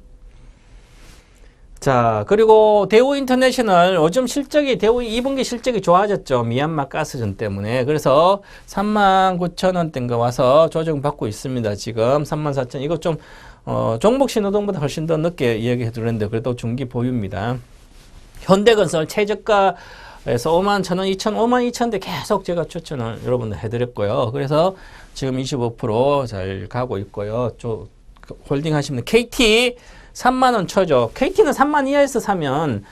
자, 그리고 대우 인터내셔널 요즘 실적이 대우 2분기 실적이 좋아졌죠. 미얀마 가스전 때문에. 그래서 39,000원대인가 와서 조정받고 있습니다. 지금 34,000. 이거 좀 종목 신호등보다 훨씬 더 늦게 이야기해 드렸는데 그래도 중기 보유입니다. 현대건설 최저가에서 5만 1,000원, 5만 2천대 계속 제가 추천을 여러분들 해드렸고요. 그래서 지금 25% 잘 가고 있고요. 홀딩 하시면 KT 3만원 쳐죠. KT는 3만 이하에서 사면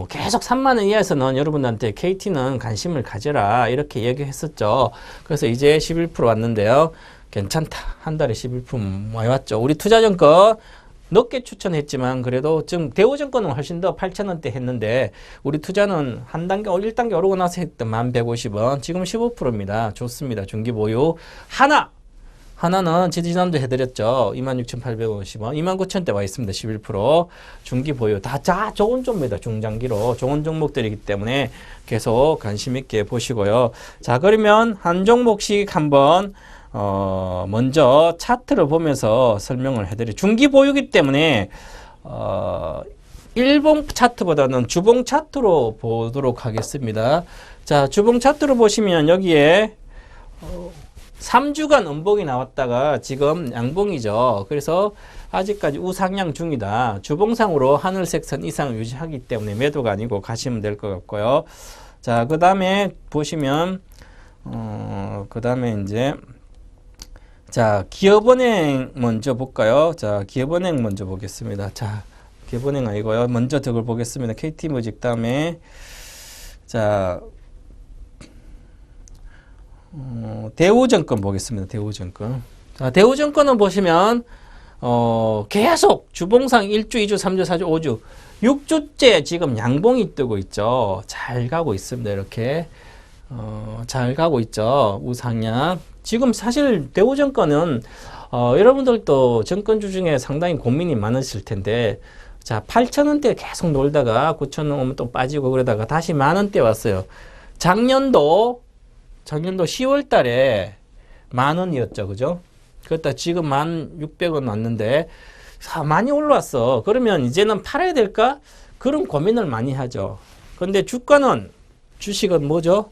계속 3만원 이하에서는 여러분들한테 KT는 관심을 가져라 이렇게 얘기했었죠. 그래서 이제 11% 왔는데요. 괜찮다. 한 달에 11% 많이 왔죠. 우리 투자증권 늦게 추천했지만 그래도 지금 대우증권은 훨씬 더 8,000원대 했는데 우리 투자는 한 단계 1단계 오르고 나서 했던 11,150원 지금 15%입니다. 좋습니다. 중기보유. 하나는 지지난도 해드렸죠. 26,850원, 29,000대 와 있습니다. 11%. 중기 보유. 다 좋은 종목이다. 중장기로. 좋은 종목들이기 때문에 계속 관심 있게 보시고요. 자, 그러면 한 종목씩 한번, 먼저 차트를 보면서 설명을 해드릴게요. 중기 보유기 때문에, 일봉 차트보다는 주봉 차트로 보도록 하겠습니다. 자, 주봉 차트로 보시면 여기에, 3주간 음봉이 나왔다가 지금 양봉이죠. 그래서 아직까지 우상향 중이다. 주봉상으로 하늘색 선 이상을 유지하기 때문에 매도가 아니고 가시면 될 것 같고요. 자, 그 다음에 보시면, 그 다음에 이제, 자, 기업은행 먼저 볼까요? 자, 기업은행 먼저 보겠습니다. 자, 기업은행 아니고요. 먼저 저걸 보겠습니다. KT무직 다음에, 자, 대우증권 보겠습니다. 대우증권. 자, 대우증권은 보시면, 계속 주봉상 1주, 2주, 3주, 4주, 5주, 6주째 지금 양봉이 뜨고 있죠. 잘 가고 있습니다. 이렇게. 잘 가고 있죠. 우상향. 지금 사실 대우증권은, 여러분들도 증권주 중에 상당히 고민이 많으실 텐데, 자, 8,000원대 계속 놀다가 9,000원 오면 또 빠지고 그러다가 다시 만원대 왔어요. 작년도 10월 달에 만원이었죠. 그죠? 그렇다 지금 1,600원 왔는데 많이 올라왔어. 그러면 이제는 팔아야 될까? 그런 고민을 많이 하죠. 그런데 주식은 뭐죠?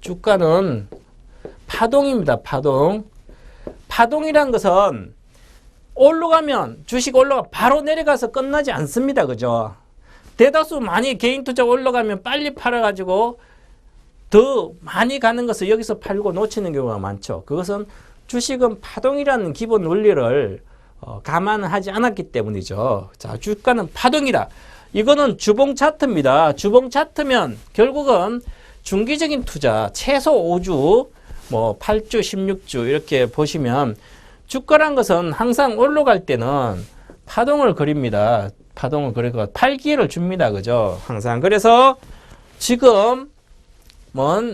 주가는 파동입니다. 파동. 파동이란 것은 올라가면 주식 올라가 바로 내려가서 끝나지 않습니다. 그죠? 대다수 많이 개인 투자 올라가면 빨리 팔아가지고 더 많이 가는 것을 여기서 팔고 놓치는 경우가 많죠. 그것은 주식은 파동이라는 기본 원리를 감안하지 않았기 때문이죠. 자, 주가는 파동이다. 이거는 주봉 차트입니다. 주봉 차트면 결국은 중기적인 투자 최소 5주, 8주, 16주 이렇게 보시면 주가란 것은 항상 올라갈 때는 파동을 그립니다. 파동을 그리고 팔 기회를 줍니다. 그죠? 항상. 그래서 지금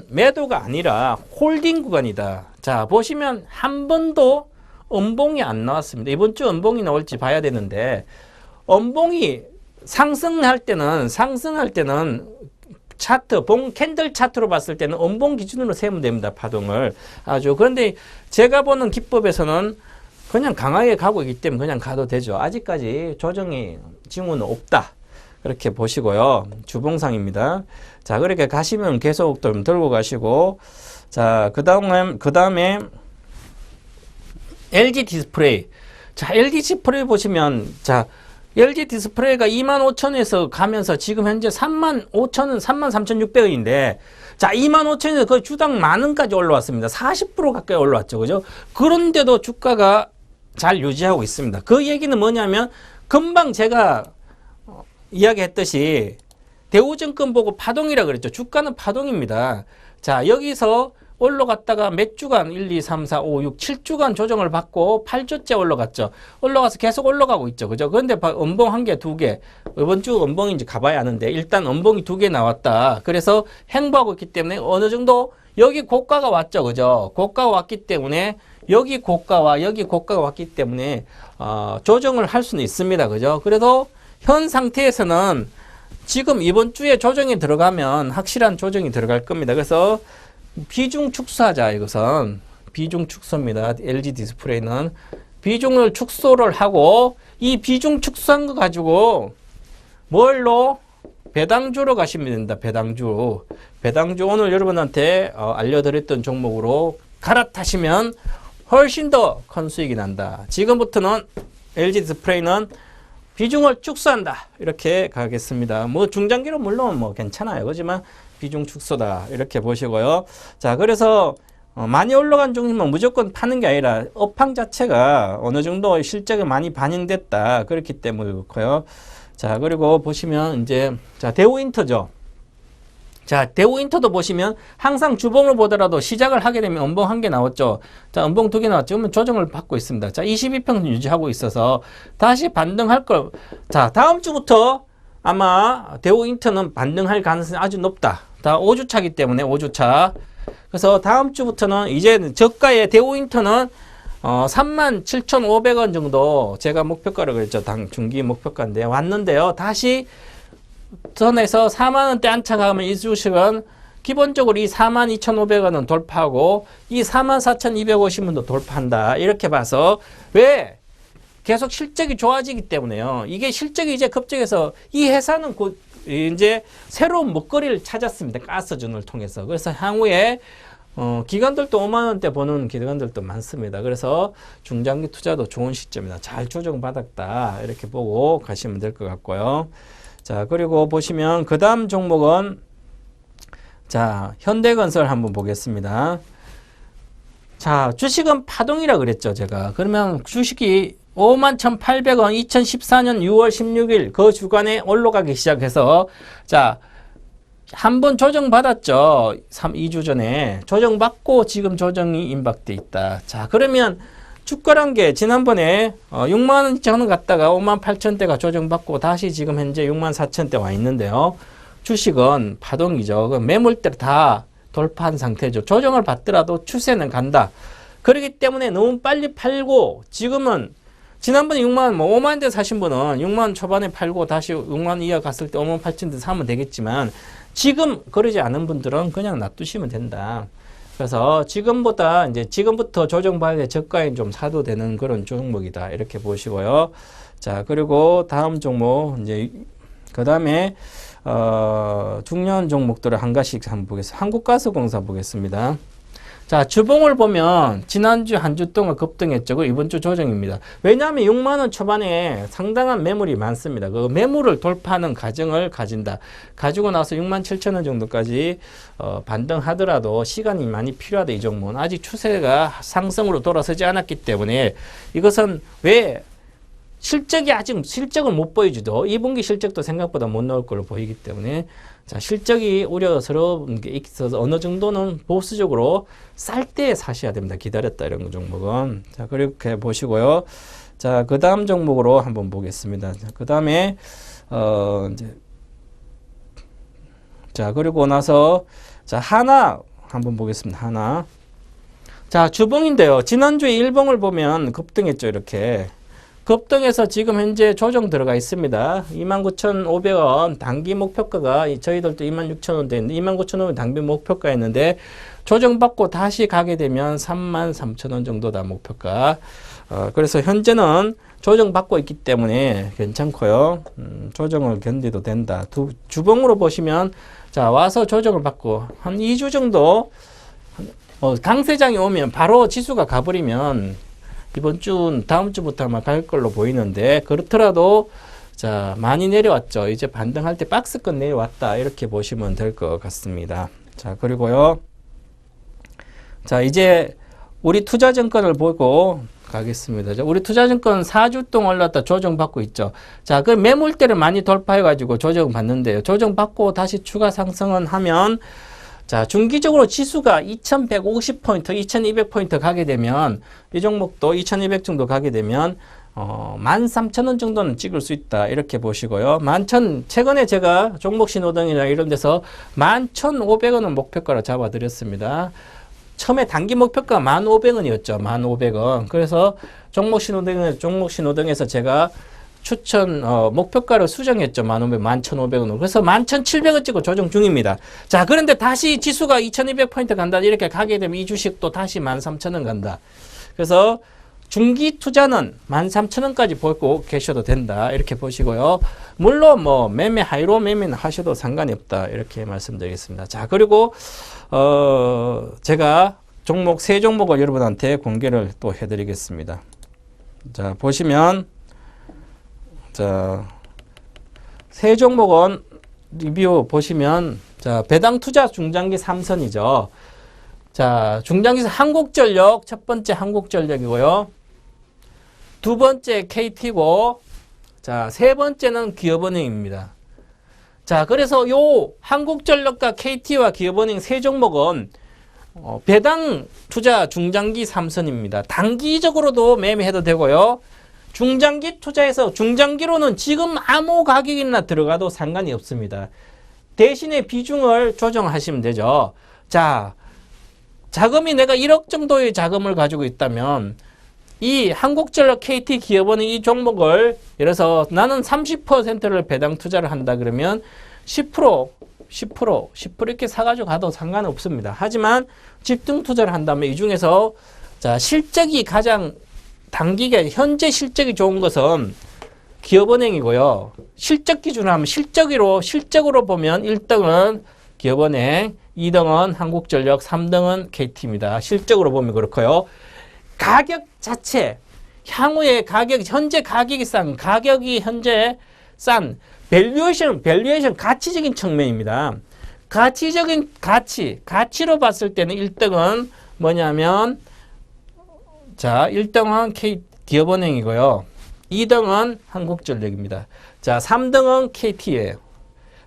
매도가 아니라 홀딩 구간이다. 자, 보시면 한 번도 음봉이 안 나왔습니다. 이번 주 음봉이 나올지 봐야 되는데, 음봉이 상승할 때는 차트, 캔들 차트로 봤을 때는 음봉 기준으로 세우면 됩니다. 파동을. 그런데 제가 보는 기법에서는 그냥 강하게 가고 있기 때문에 그냥 가도 되죠. 아직까지 조정이 징후는 없다. 그렇게 보시고요. 주봉상입니다. 자, 그렇게 가시면 계속 좀 들고 가시고, 자, 그 다음에 LG 디스플레이. 자, LG 디스플레이 보시면, 자, LG 디스플레이가 25,000원에서 가면서 지금 현재 35,000원, 33,600원인데, 자, 25,000원에서 거의 주당 만원까지 올라왔습니다. 40% 가까이 올라왔죠. 그죠? 그런데도 주가가 잘 유지하고 있습니다. 그 얘기는 뭐냐면, 금방 제가 이야기했듯이 대우증권 보고 파동이라 그랬죠. 주가는 파동입니다. 자, 여기서 올라갔다가 몇 주간 1, 2, 3, 4, 5, 6, 7주간 조정을 받고 8주째 올라갔죠. 올라가서 계속 올라가고 있죠. 그죠? 그런데 음봉 한 개, 두 개. 이번 주 음봉인지 가봐야 하는데 일단 음봉이 두 개 나왔다. 그래서 행보하고 있기 때문에 어느 정도 여기 고가가 왔죠. 그죠? 고가가 왔기 때문에 여기 고가와 여기 고가가 왔기 때문에 조정을 할 수는 있습니다. 그죠? 그래도 현 상태에서는 지금 이번 주에 조정이 들어가면 확실한 조정이 들어갈 겁니다. 그래서 비중 축소하자. 이것은 비중 축소입니다. LG 디스플레이는 비중을 축소를 하고 이 비중 축소한 거 가지고 뭘로? 배당주로 가시면 된다. 배당주 오늘 여러분한테 알려드렸던 종목으로 갈아타시면 훨씬 더 큰 수익이 난다. 지금부터는 LG 디스플레이는 비중을 축소한다. 이렇게 가겠습니다. 뭐 중장기로 물론 뭐 괜찮아요. 그렇지만 비중 축소다. 이렇게 보시고요. 자, 그래서 많이 올라간 종목은 무조건 파는 게 아니라 업황 자체가 어느 정도 실적이 많이 반영됐다. 그렇기 때문에 그렇고요. 자, 그리고 보시면 이제 자, 대우인터죠. 자, 대우인터도 보시면 항상 주봉을 보더라도 시작을 하게 되면 음봉 한 개 나왔죠. 자, 음봉 두 개 나왔죠. 그러면 조정을 받고 있습니다. 자, 22평 유지하고 있어서 다시 반등할 걸. 자, 다음 주부터 아마 대우인터는 반등할 가능성이 아주 높다. 다 5주차기 때문에 5주차. 그래서 다음 주부터는 이제 저가의 대우인터는 37,500원 정도 제가 목표가를 그랬죠. 당 중기 목표가인데 왔는데요. 다시 선에서 4만원대 안착하면 이 주식은 기본적으로 이 42,500원은 돌파하고 이 44,250원도 돌파한다. 이렇게 봐서 왜? 계속 실적이 좋아지기 때문에요. 이게 실적이 이제 급증해서 이 회사는 곧 이제 새로운 먹거리를 찾았습니다. 가스전을 통해서. 그래서 향후에 기관들도 5만원대 버는 기관들도 많습니다. 그래서 중장기 투자도 좋은 시점이다. 잘 조정받았다. 이렇게 보고 가시면 될 것 같고요. 자, 그리고 보시면 그 다음 종목은 자, 현대건설 한번 보겠습니다. 자, 주식은 파동이라 그랬죠, 제가. 그러면 주식이 51,800원 2014년 6월 16일 그 주간에 올라가기 시작해서 자, 한 번 조정받았죠. 2주 전에 조정받고 지금 조정이 임박돼 있다. 자, 그러면 주가란 게 지난번에 6만원 전원 갔다가 58,000대가 조정받고 다시 지금 현재 64,000대 와 있는데요. 주식은 파동이죠. 매물대를 다 돌파한 상태죠. 조정을 받더라도 추세는 간다. 그렇기 때문에 너무 빨리 팔고 지금은 지난번에 6만, 5만 대 사신 분은 6만 초반에 팔고 다시 6만 이하 갔을 때 5만 8천 대 사면 되겠지만 지금 그러지 않은 분들은 그냥 놔두시면 된다. 그래서 지금부터 조정받을 때 저가에 좀 사도 되는 그런 종목이다. 이렇게 보시고요. 자, 그리고 다음 종목, 이제, 그 다음에, 중요한 종목들을 한 가지씩 한번 보겠습니다. 한국가스공사 보겠습니다. 자, 주봉을 보면 지난주 한 주 동안 급등했죠. 이번 주 조정입니다. 왜냐하면 6만원 초반에 상당한 매물이 많습니다. 그 매물을 돌파하는 과정을 가진다. 가지고 나서 67,000원 정도까지 반등하더라도 시간이 많이 필요하다. 이 종목은 아직 추세가 상승으로 돌아서지 않았기 때문에 이것은 왜 실적이 아직 실적을 못 보여주도 2분기 실적도 생각보다 못 나올 걸로 보이기 때문에 자, 실적이 우려스러운 게 있어서 어느 정도는 보수적으로 쌀 때 사셔야 됩니다. 기다렸다 이런 종목은. 자, 그렇게 보시고요. 자, 그 다음 종목으로 한번 보겠습니다. 그 다음에 이제 자, 그리고 나서 자, 하나 한번 보겠습니다. 하나. 자, 주봉인데요. 지난주에 일봉을 보면 급등했죠. 이렇게. 급등해서 지금 현재 조정 들어가 있습니다. 29,500원 단기 목표가가 저희들도 26,000원 되는데 29,500원 단기 목표가였는데 조정받고 다시 가게 되면 33,000원 정도다 목표가. 그래서 현재는 조정받고 있기 때문에 괜찮고요. 조정을 견디도 된다. 주봉으로 보시면 자, 와서 조정을 받고 한 2주 정도 강세장이 오면 바로 지수가 가버리면 이번 주, 다음 주부터 아마 갈 걸로 보이는데, 그렇더라도, 자, 많이 내려왔죠. 이제 반등할 때 박스권 내려왔다. 이렇게 보시면 될 것 같습니다. 자, 그리고요. 자, 이제 우리 투자증권을 보고 가겠습니다. 자, 우리 투자증권 4주 동안 올랐다 조정받고 있죠. 자, 그 매물대를 많이 돌파해가지고 조정받는데요. 조정받고 다시 추가 상승은 하면, 자, 중기적으로 지수가 2150포인트, 2200포인트 가게 되면, 이 종목도 2200 정도 가게 되면, 13,000원 정도는 찍을 수 있다. 이렇게 보시고요. 최근에 제가 종목 신호등이나 이런 데서 11,500원은 목표가로 잡아드렸습니다. 처음에 단기 목표가 1,500원이었죠. 1,500원. 그래서 종목 신호등에서 제가 추천 목표가를 수정했죠. 11,500원으로. 그래서 11,700원 찍고 조정 중입니다. 자, 그런데 다시 지수가 2200포인트 간다. 이렇게 가게 되면 이 주식도 다시 13,000원 간다. 그래서 중기 투자는 13,000원까지 보고 계셔도 된다. 이렇게 보시고요. 물론 뭐 하이로 매매는 하셔도 상관이 없다. 이렇게 말씀드리겠습니다. 자, 그리고 제가 세 종목을 여러분한테 공개를 또 해드리겠습니다. 자, 보시면 자, 세 종목은 리뷰 보시면 자, 배당 투자 중장기 3선이죠. 자, 중장기에서 한국전력 첫 번째 한국전력이고요. 두 번째 KT고 자, 세 번째는 기업은행입니다. 자, 그래서 요 한국전력과 KT와 기업은행 세 종목은 배당 투자 중장기 3선입니다. 단기적으로도 매매해도 되고요. 중장기 투자해서 중장기로는 지금 아무 가격이나 들어가도 상관이 없습니다. 대신에 비중을 조정하시면 되죠. 자, 자금이 내가 1억 정도의 자금을 가지고 있다면 이 한국전력, KT, 기업은행 이 종목을 예를 들어서 나는 30%를 배당 투자를 한다 그러면 10% 이렇게 사가지고 가도 상관없습니다. 하지만 집중 투자를 한다면 이 중에서 자, 실적이 가장 단기에 현재 실적이 좋은 것은 기업은행이고요. 실적 기준으로 하면 실적으로 보면 1등은 기업은행, 2등은 한국전력, 3등은 KT입니다. 실적으로 보면 그렇고요. 가격 자체, 향후에 현재 가격이 싼 밸류에이션 가치적인 측면입니다. 가치로 봤을 때는 1등은 뭐냐면 자, 1등은 기업은행이고요. 2등은 한국전력입니다. 자, 3등은 KT예요.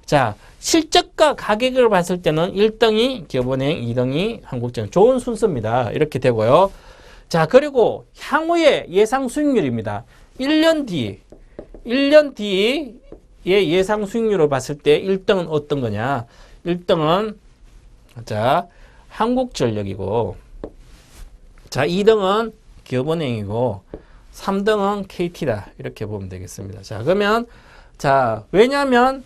자, 실적과 가격을 봤을 때는 1등이 기업은행, 2등이 한국전력. 좋은 순서입니다. 이렇게 되고요. 자, 그리고 향후의 예상 수익률입니다. 1년 뒤의 예상 수익률을 봤을 때 1등은 어떤 거냐? 1등은 자, 한국전력이고 자, 2등은 기업은행이고 3등은 KT다. 이렇게 보면 되겠습니다. 자, 그러면 자, 왜냐하면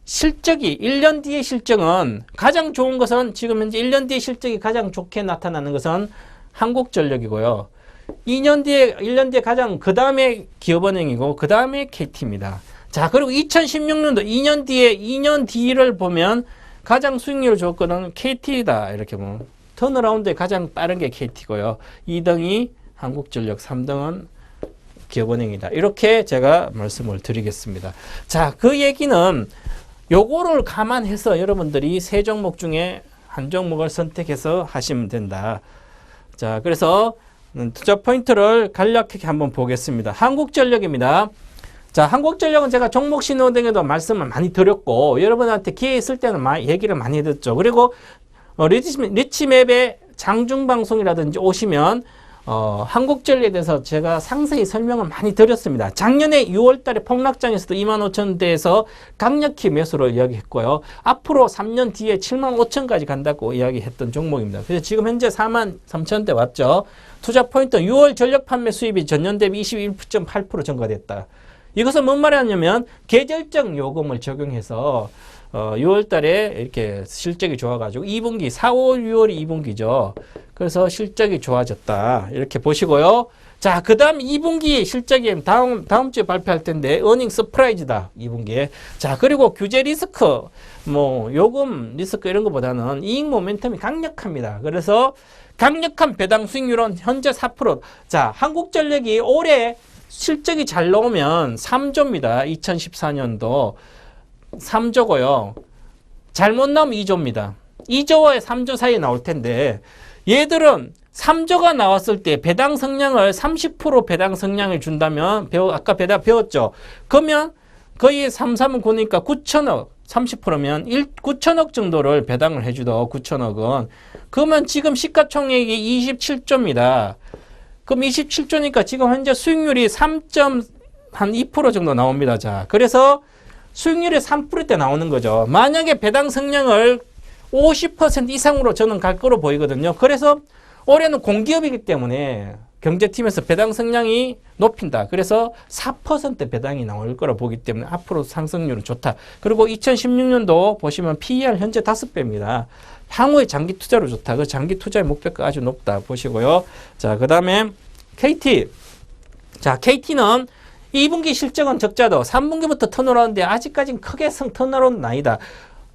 1년 뒤의 실적은 가장 좋은 것은 지금 현재 1년 뒤의 실적이 가장 좋게 나타나는 것은 한국전력이고요. 1년 뒤에 그 다음에 기업은행이고 그 다음에 KT입니다. 자, 그리고 2016년도 2년 뒤를 보면 가장 수익률이 좋거든 KT다. 이렇게 보면 턴어라운드에 가장 빠른 게 KT고요. 2등이 한국전력, 3등은 기업은행이다. 이렇게 제가 말씀을 드리겠습니다. 자, 그 얘기는 요거를 감안해서 여러분들이 세 종목 중에 한 종목을 선택해서 하시면 된다. 자, 그래서 투자 포인트를 간략하게 한번 보겠습니다. 한국전력입니다. 자, 한국전력은 제가 종목 신호등에도 말씀을 많이 드렸고 여러분한테 기회 있을 때는 얘기를 많이 했죠. 그리고 리치맵의 장중방송이라든지 오시면 한국전력에 대해서 제가 상세히 설명을 많이 드렸습니다. 작년에 6월달에 폭락장에서도 25,000원대에서 강력히 매수를 이야기했고요. 앞으로 3년 뒤에 75,000원까지 간다고 이야기했던 종목입니다. 그래서 지금 현재 43,000원대 왔죠. 투자 포인트 6월 전력 판매 수입이 전년 대비 21.8% 증가됐다. 이것은 뭔 말이냐면 계절적 요금을 적용해서 6월 달에 이렇게 실적이 좋아가지고 2분기, 4, 5, 6월이 2분기죠. 그래서 실적이 좋아졌다. 이렇게 보시고요. 자, 그 다음 2분기 실적이 다음 주에 발표할 텐데, 어닝 서프라이즈다. 2분기에. 자, 그리고 규제 리스크, 요금 리스크 이런 것보다는 이익 모멘텀이 강력합니다. 그래서 강력한 배당 수익률은 현재 4%. 자, 한국전력이 올해 실적이 잘 나오면 3조입니다. 2014년도. 3조고요. 잘못 나오면 2조입니다. 2조와 3조 사이에 나올 텐데 얘들은 3조가 나왔을 때 배당 성량을 30% 배당 성량을 준다면 아까 배당 배웠죠. 그러면 거의 3, 3은 9니까 9천억 30%면 9천억 정도를 배당을 해주더 9천억은. 그러면 지금 시가총액이 27조입니다. 그럼 27조니까 지금 현재 수익률이 3.2% 정도 나옵니다. 자, 그래서 수익률이 3%대 나오는 거죠. 만약에 배당 성량을 50% 이상으로 저는 갈 거로 보이거든요. 그래서 올해는 공기업이기 때문에 경제팀에서 배당 성량이 높인다. 그래서 4% 배당이 나올 거라 보기 때문에 앞으로 상승률은 좋다. 그리고 2016년도 보시면 PER 현재 5배입니다. 향후의 장기 투자로 좋다. 그 장기 투자의 목표가 아주 높다 보시고요. 자, 그 다음에 KT. 자, KT는 2분기 실적은 적자도 3분기부터 턴어라운드인데 아직까지는 크게 턴어라운드는 아니다.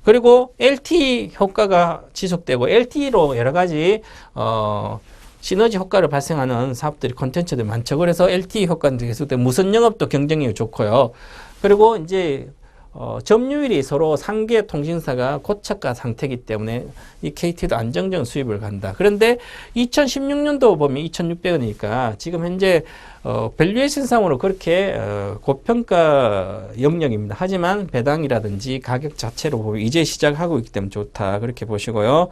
그리고 LTE 효과가 지속되고 LTE로 여러 가지 시너지 효과를 발생하는 사업들이 콘텐츠들이 많죠. 그래서 LTE 효과는 계속되고 무선 영업도 경쟁력이 좋고요. 그리고 이제 점유율이 서로 상계 통신사가 고착화 상태이기 때문에 이 KT도 안정적인 수입을 간다. 그런데 2016년도 보면 2,600원이니까 지금 현재 밸류에이션상으로 그렇게 고평가 영역입니다. 하지만 배당이라든지 가격 자체로 보면 이제 시작하고 있기 때문에 좋다. 그렇게 보시고요.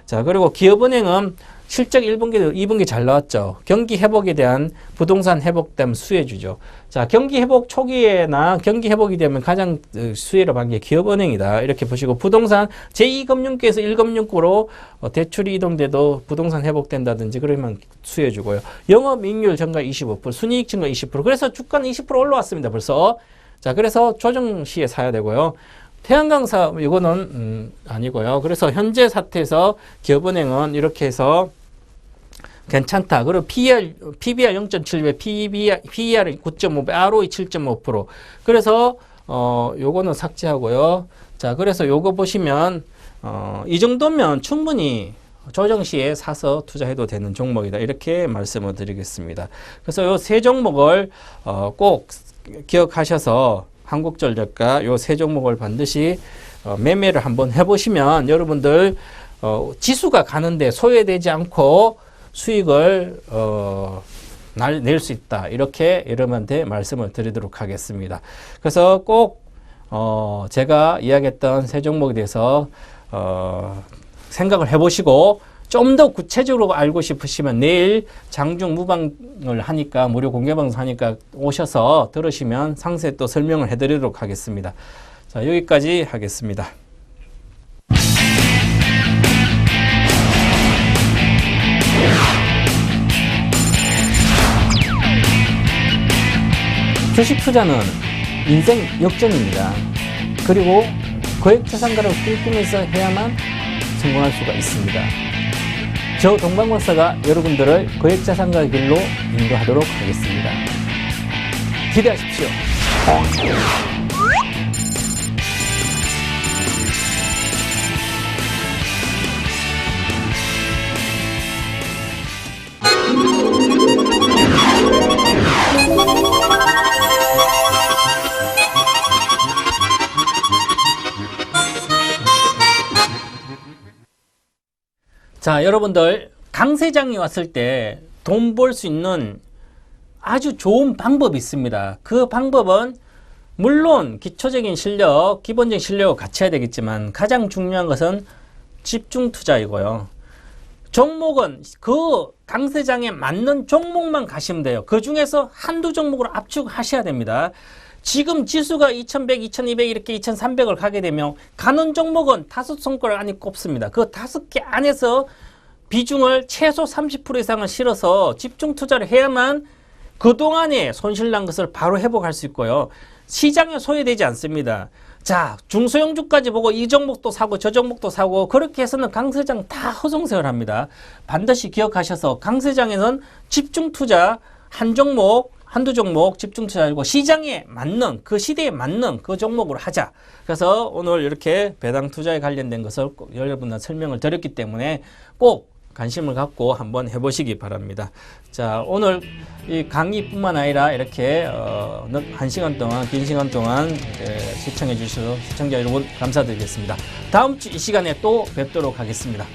자, 그리고 기업은행은 실적 1분기, 2분기 잘 나왔죠. 경기 회복에 대한 부동산 회복되면 수혜주죠. 자, 경기 회복 초기에나 경기 회복이 되면 가장 수혜를 받는 게 기업은행이다. 이렇게 보시고 부동산 제2금융권에서 1금융권으로 대출이 이동돼도 부동산 회복된다든지 그러면 수혜주고요. 영업이익률 증가 25%, 순이익 증가 20%. 그래서 주가는 20% 올라왔습니다. 벌써. 자, 그래서 조정 시에 사야 되고요. 태양광사 이거는 아니고요. 그래서 현재 사태에서 기업은행은 이렇게 해서 괜찮다. 그리고 PBR 0.7배, PER 9.5배, ROE 7.5%. 그래서 요거는 삭제하고요. 자, 그래서 요거 보시면 이 정도면 충분히 조정 시에 사서 투자해도 되는 종목이다. 이렇게 말씀을 드리겠습니다. 그래서 요 세 종목을 꼭 기억하셔서 한국전력과 요 세 종목을 반드시 매매를 한번 해보시면 여러분들 지수가 가는데 소외되지 않고 수익을 낼 수 있다. 이렇게 여러분한테 말씀을 드리도록 하겠습니다. 그래서 꼭 제가 이야기했던 세 종목에 대해서 생각을 해보시고 좀 더 구체적으로 알고 싶으시면 내일 장중 무방을 하니까 무료 공개 방송 하니까 오셔서 들으시면 상세히 또 설명을 해드리도록 하겠습니다. 자, 여기까지 하겠습니다. 주식 투자는 인생 역전입니다. 그리고 거액자산가를 꿈꾸면서 해야만 성공할 수가 있습니다. 저 동방박사가 여러분들을 거액자산가 길로 인도하도록 하겠습니다. 기대하십시오. 자, 여러분들 강세장이 왔을 때 돈 벌 수 있는 아주 좋은 방법이 있습니다. 그 방법은 물론 기초적인 실력, 기본적인 실력을 갖춰야 되겠지만 가장 중요한 것은 집중 투자이고요. 종목은 그 강세장에 맞는 종목만 가시면 돼요. 그 중에서 한두 종목으로 압축하셔야 됩니다. 지금 지수가 2100, 2200 이렇게 2300을 가게 되면 가는 종목은 5손가락 안에 꼽습니다. 그 5개 안에서 비중을 최소 30% 이상을 실어서 집중 투자를 해야만 그동안에 손실난 것을 바로 회복할 수 있고요. 시장에 소외되지 않습니다. 자, 중소형주까지 보고 이 종목도 사고 저 종목도 사고 그렇게 해서는 강세장 다 허송세월 합니다. 반드시 기억하셔서 강세장에는 집중 투자 한 종목 한두 종목 집중 투자하고 시장에 맞는 그 시대에 맞는 그 종목으로 하자. 그래서 오늘 이렇게 배당 투자에 관련된 것을 여러분들 설명을 드렸기 때문에 꼭 관심을 갖고 한번 해보시기 바랍니다. 자, 오늘 이 강의뿐만 아니라 이렇게 1시간 동안 긴 시간 동안 시청해 주셔서 시청자 여러분 감사드리겠습니다. 다음 주 이 시간에 또 뵙도록 하겠습니다.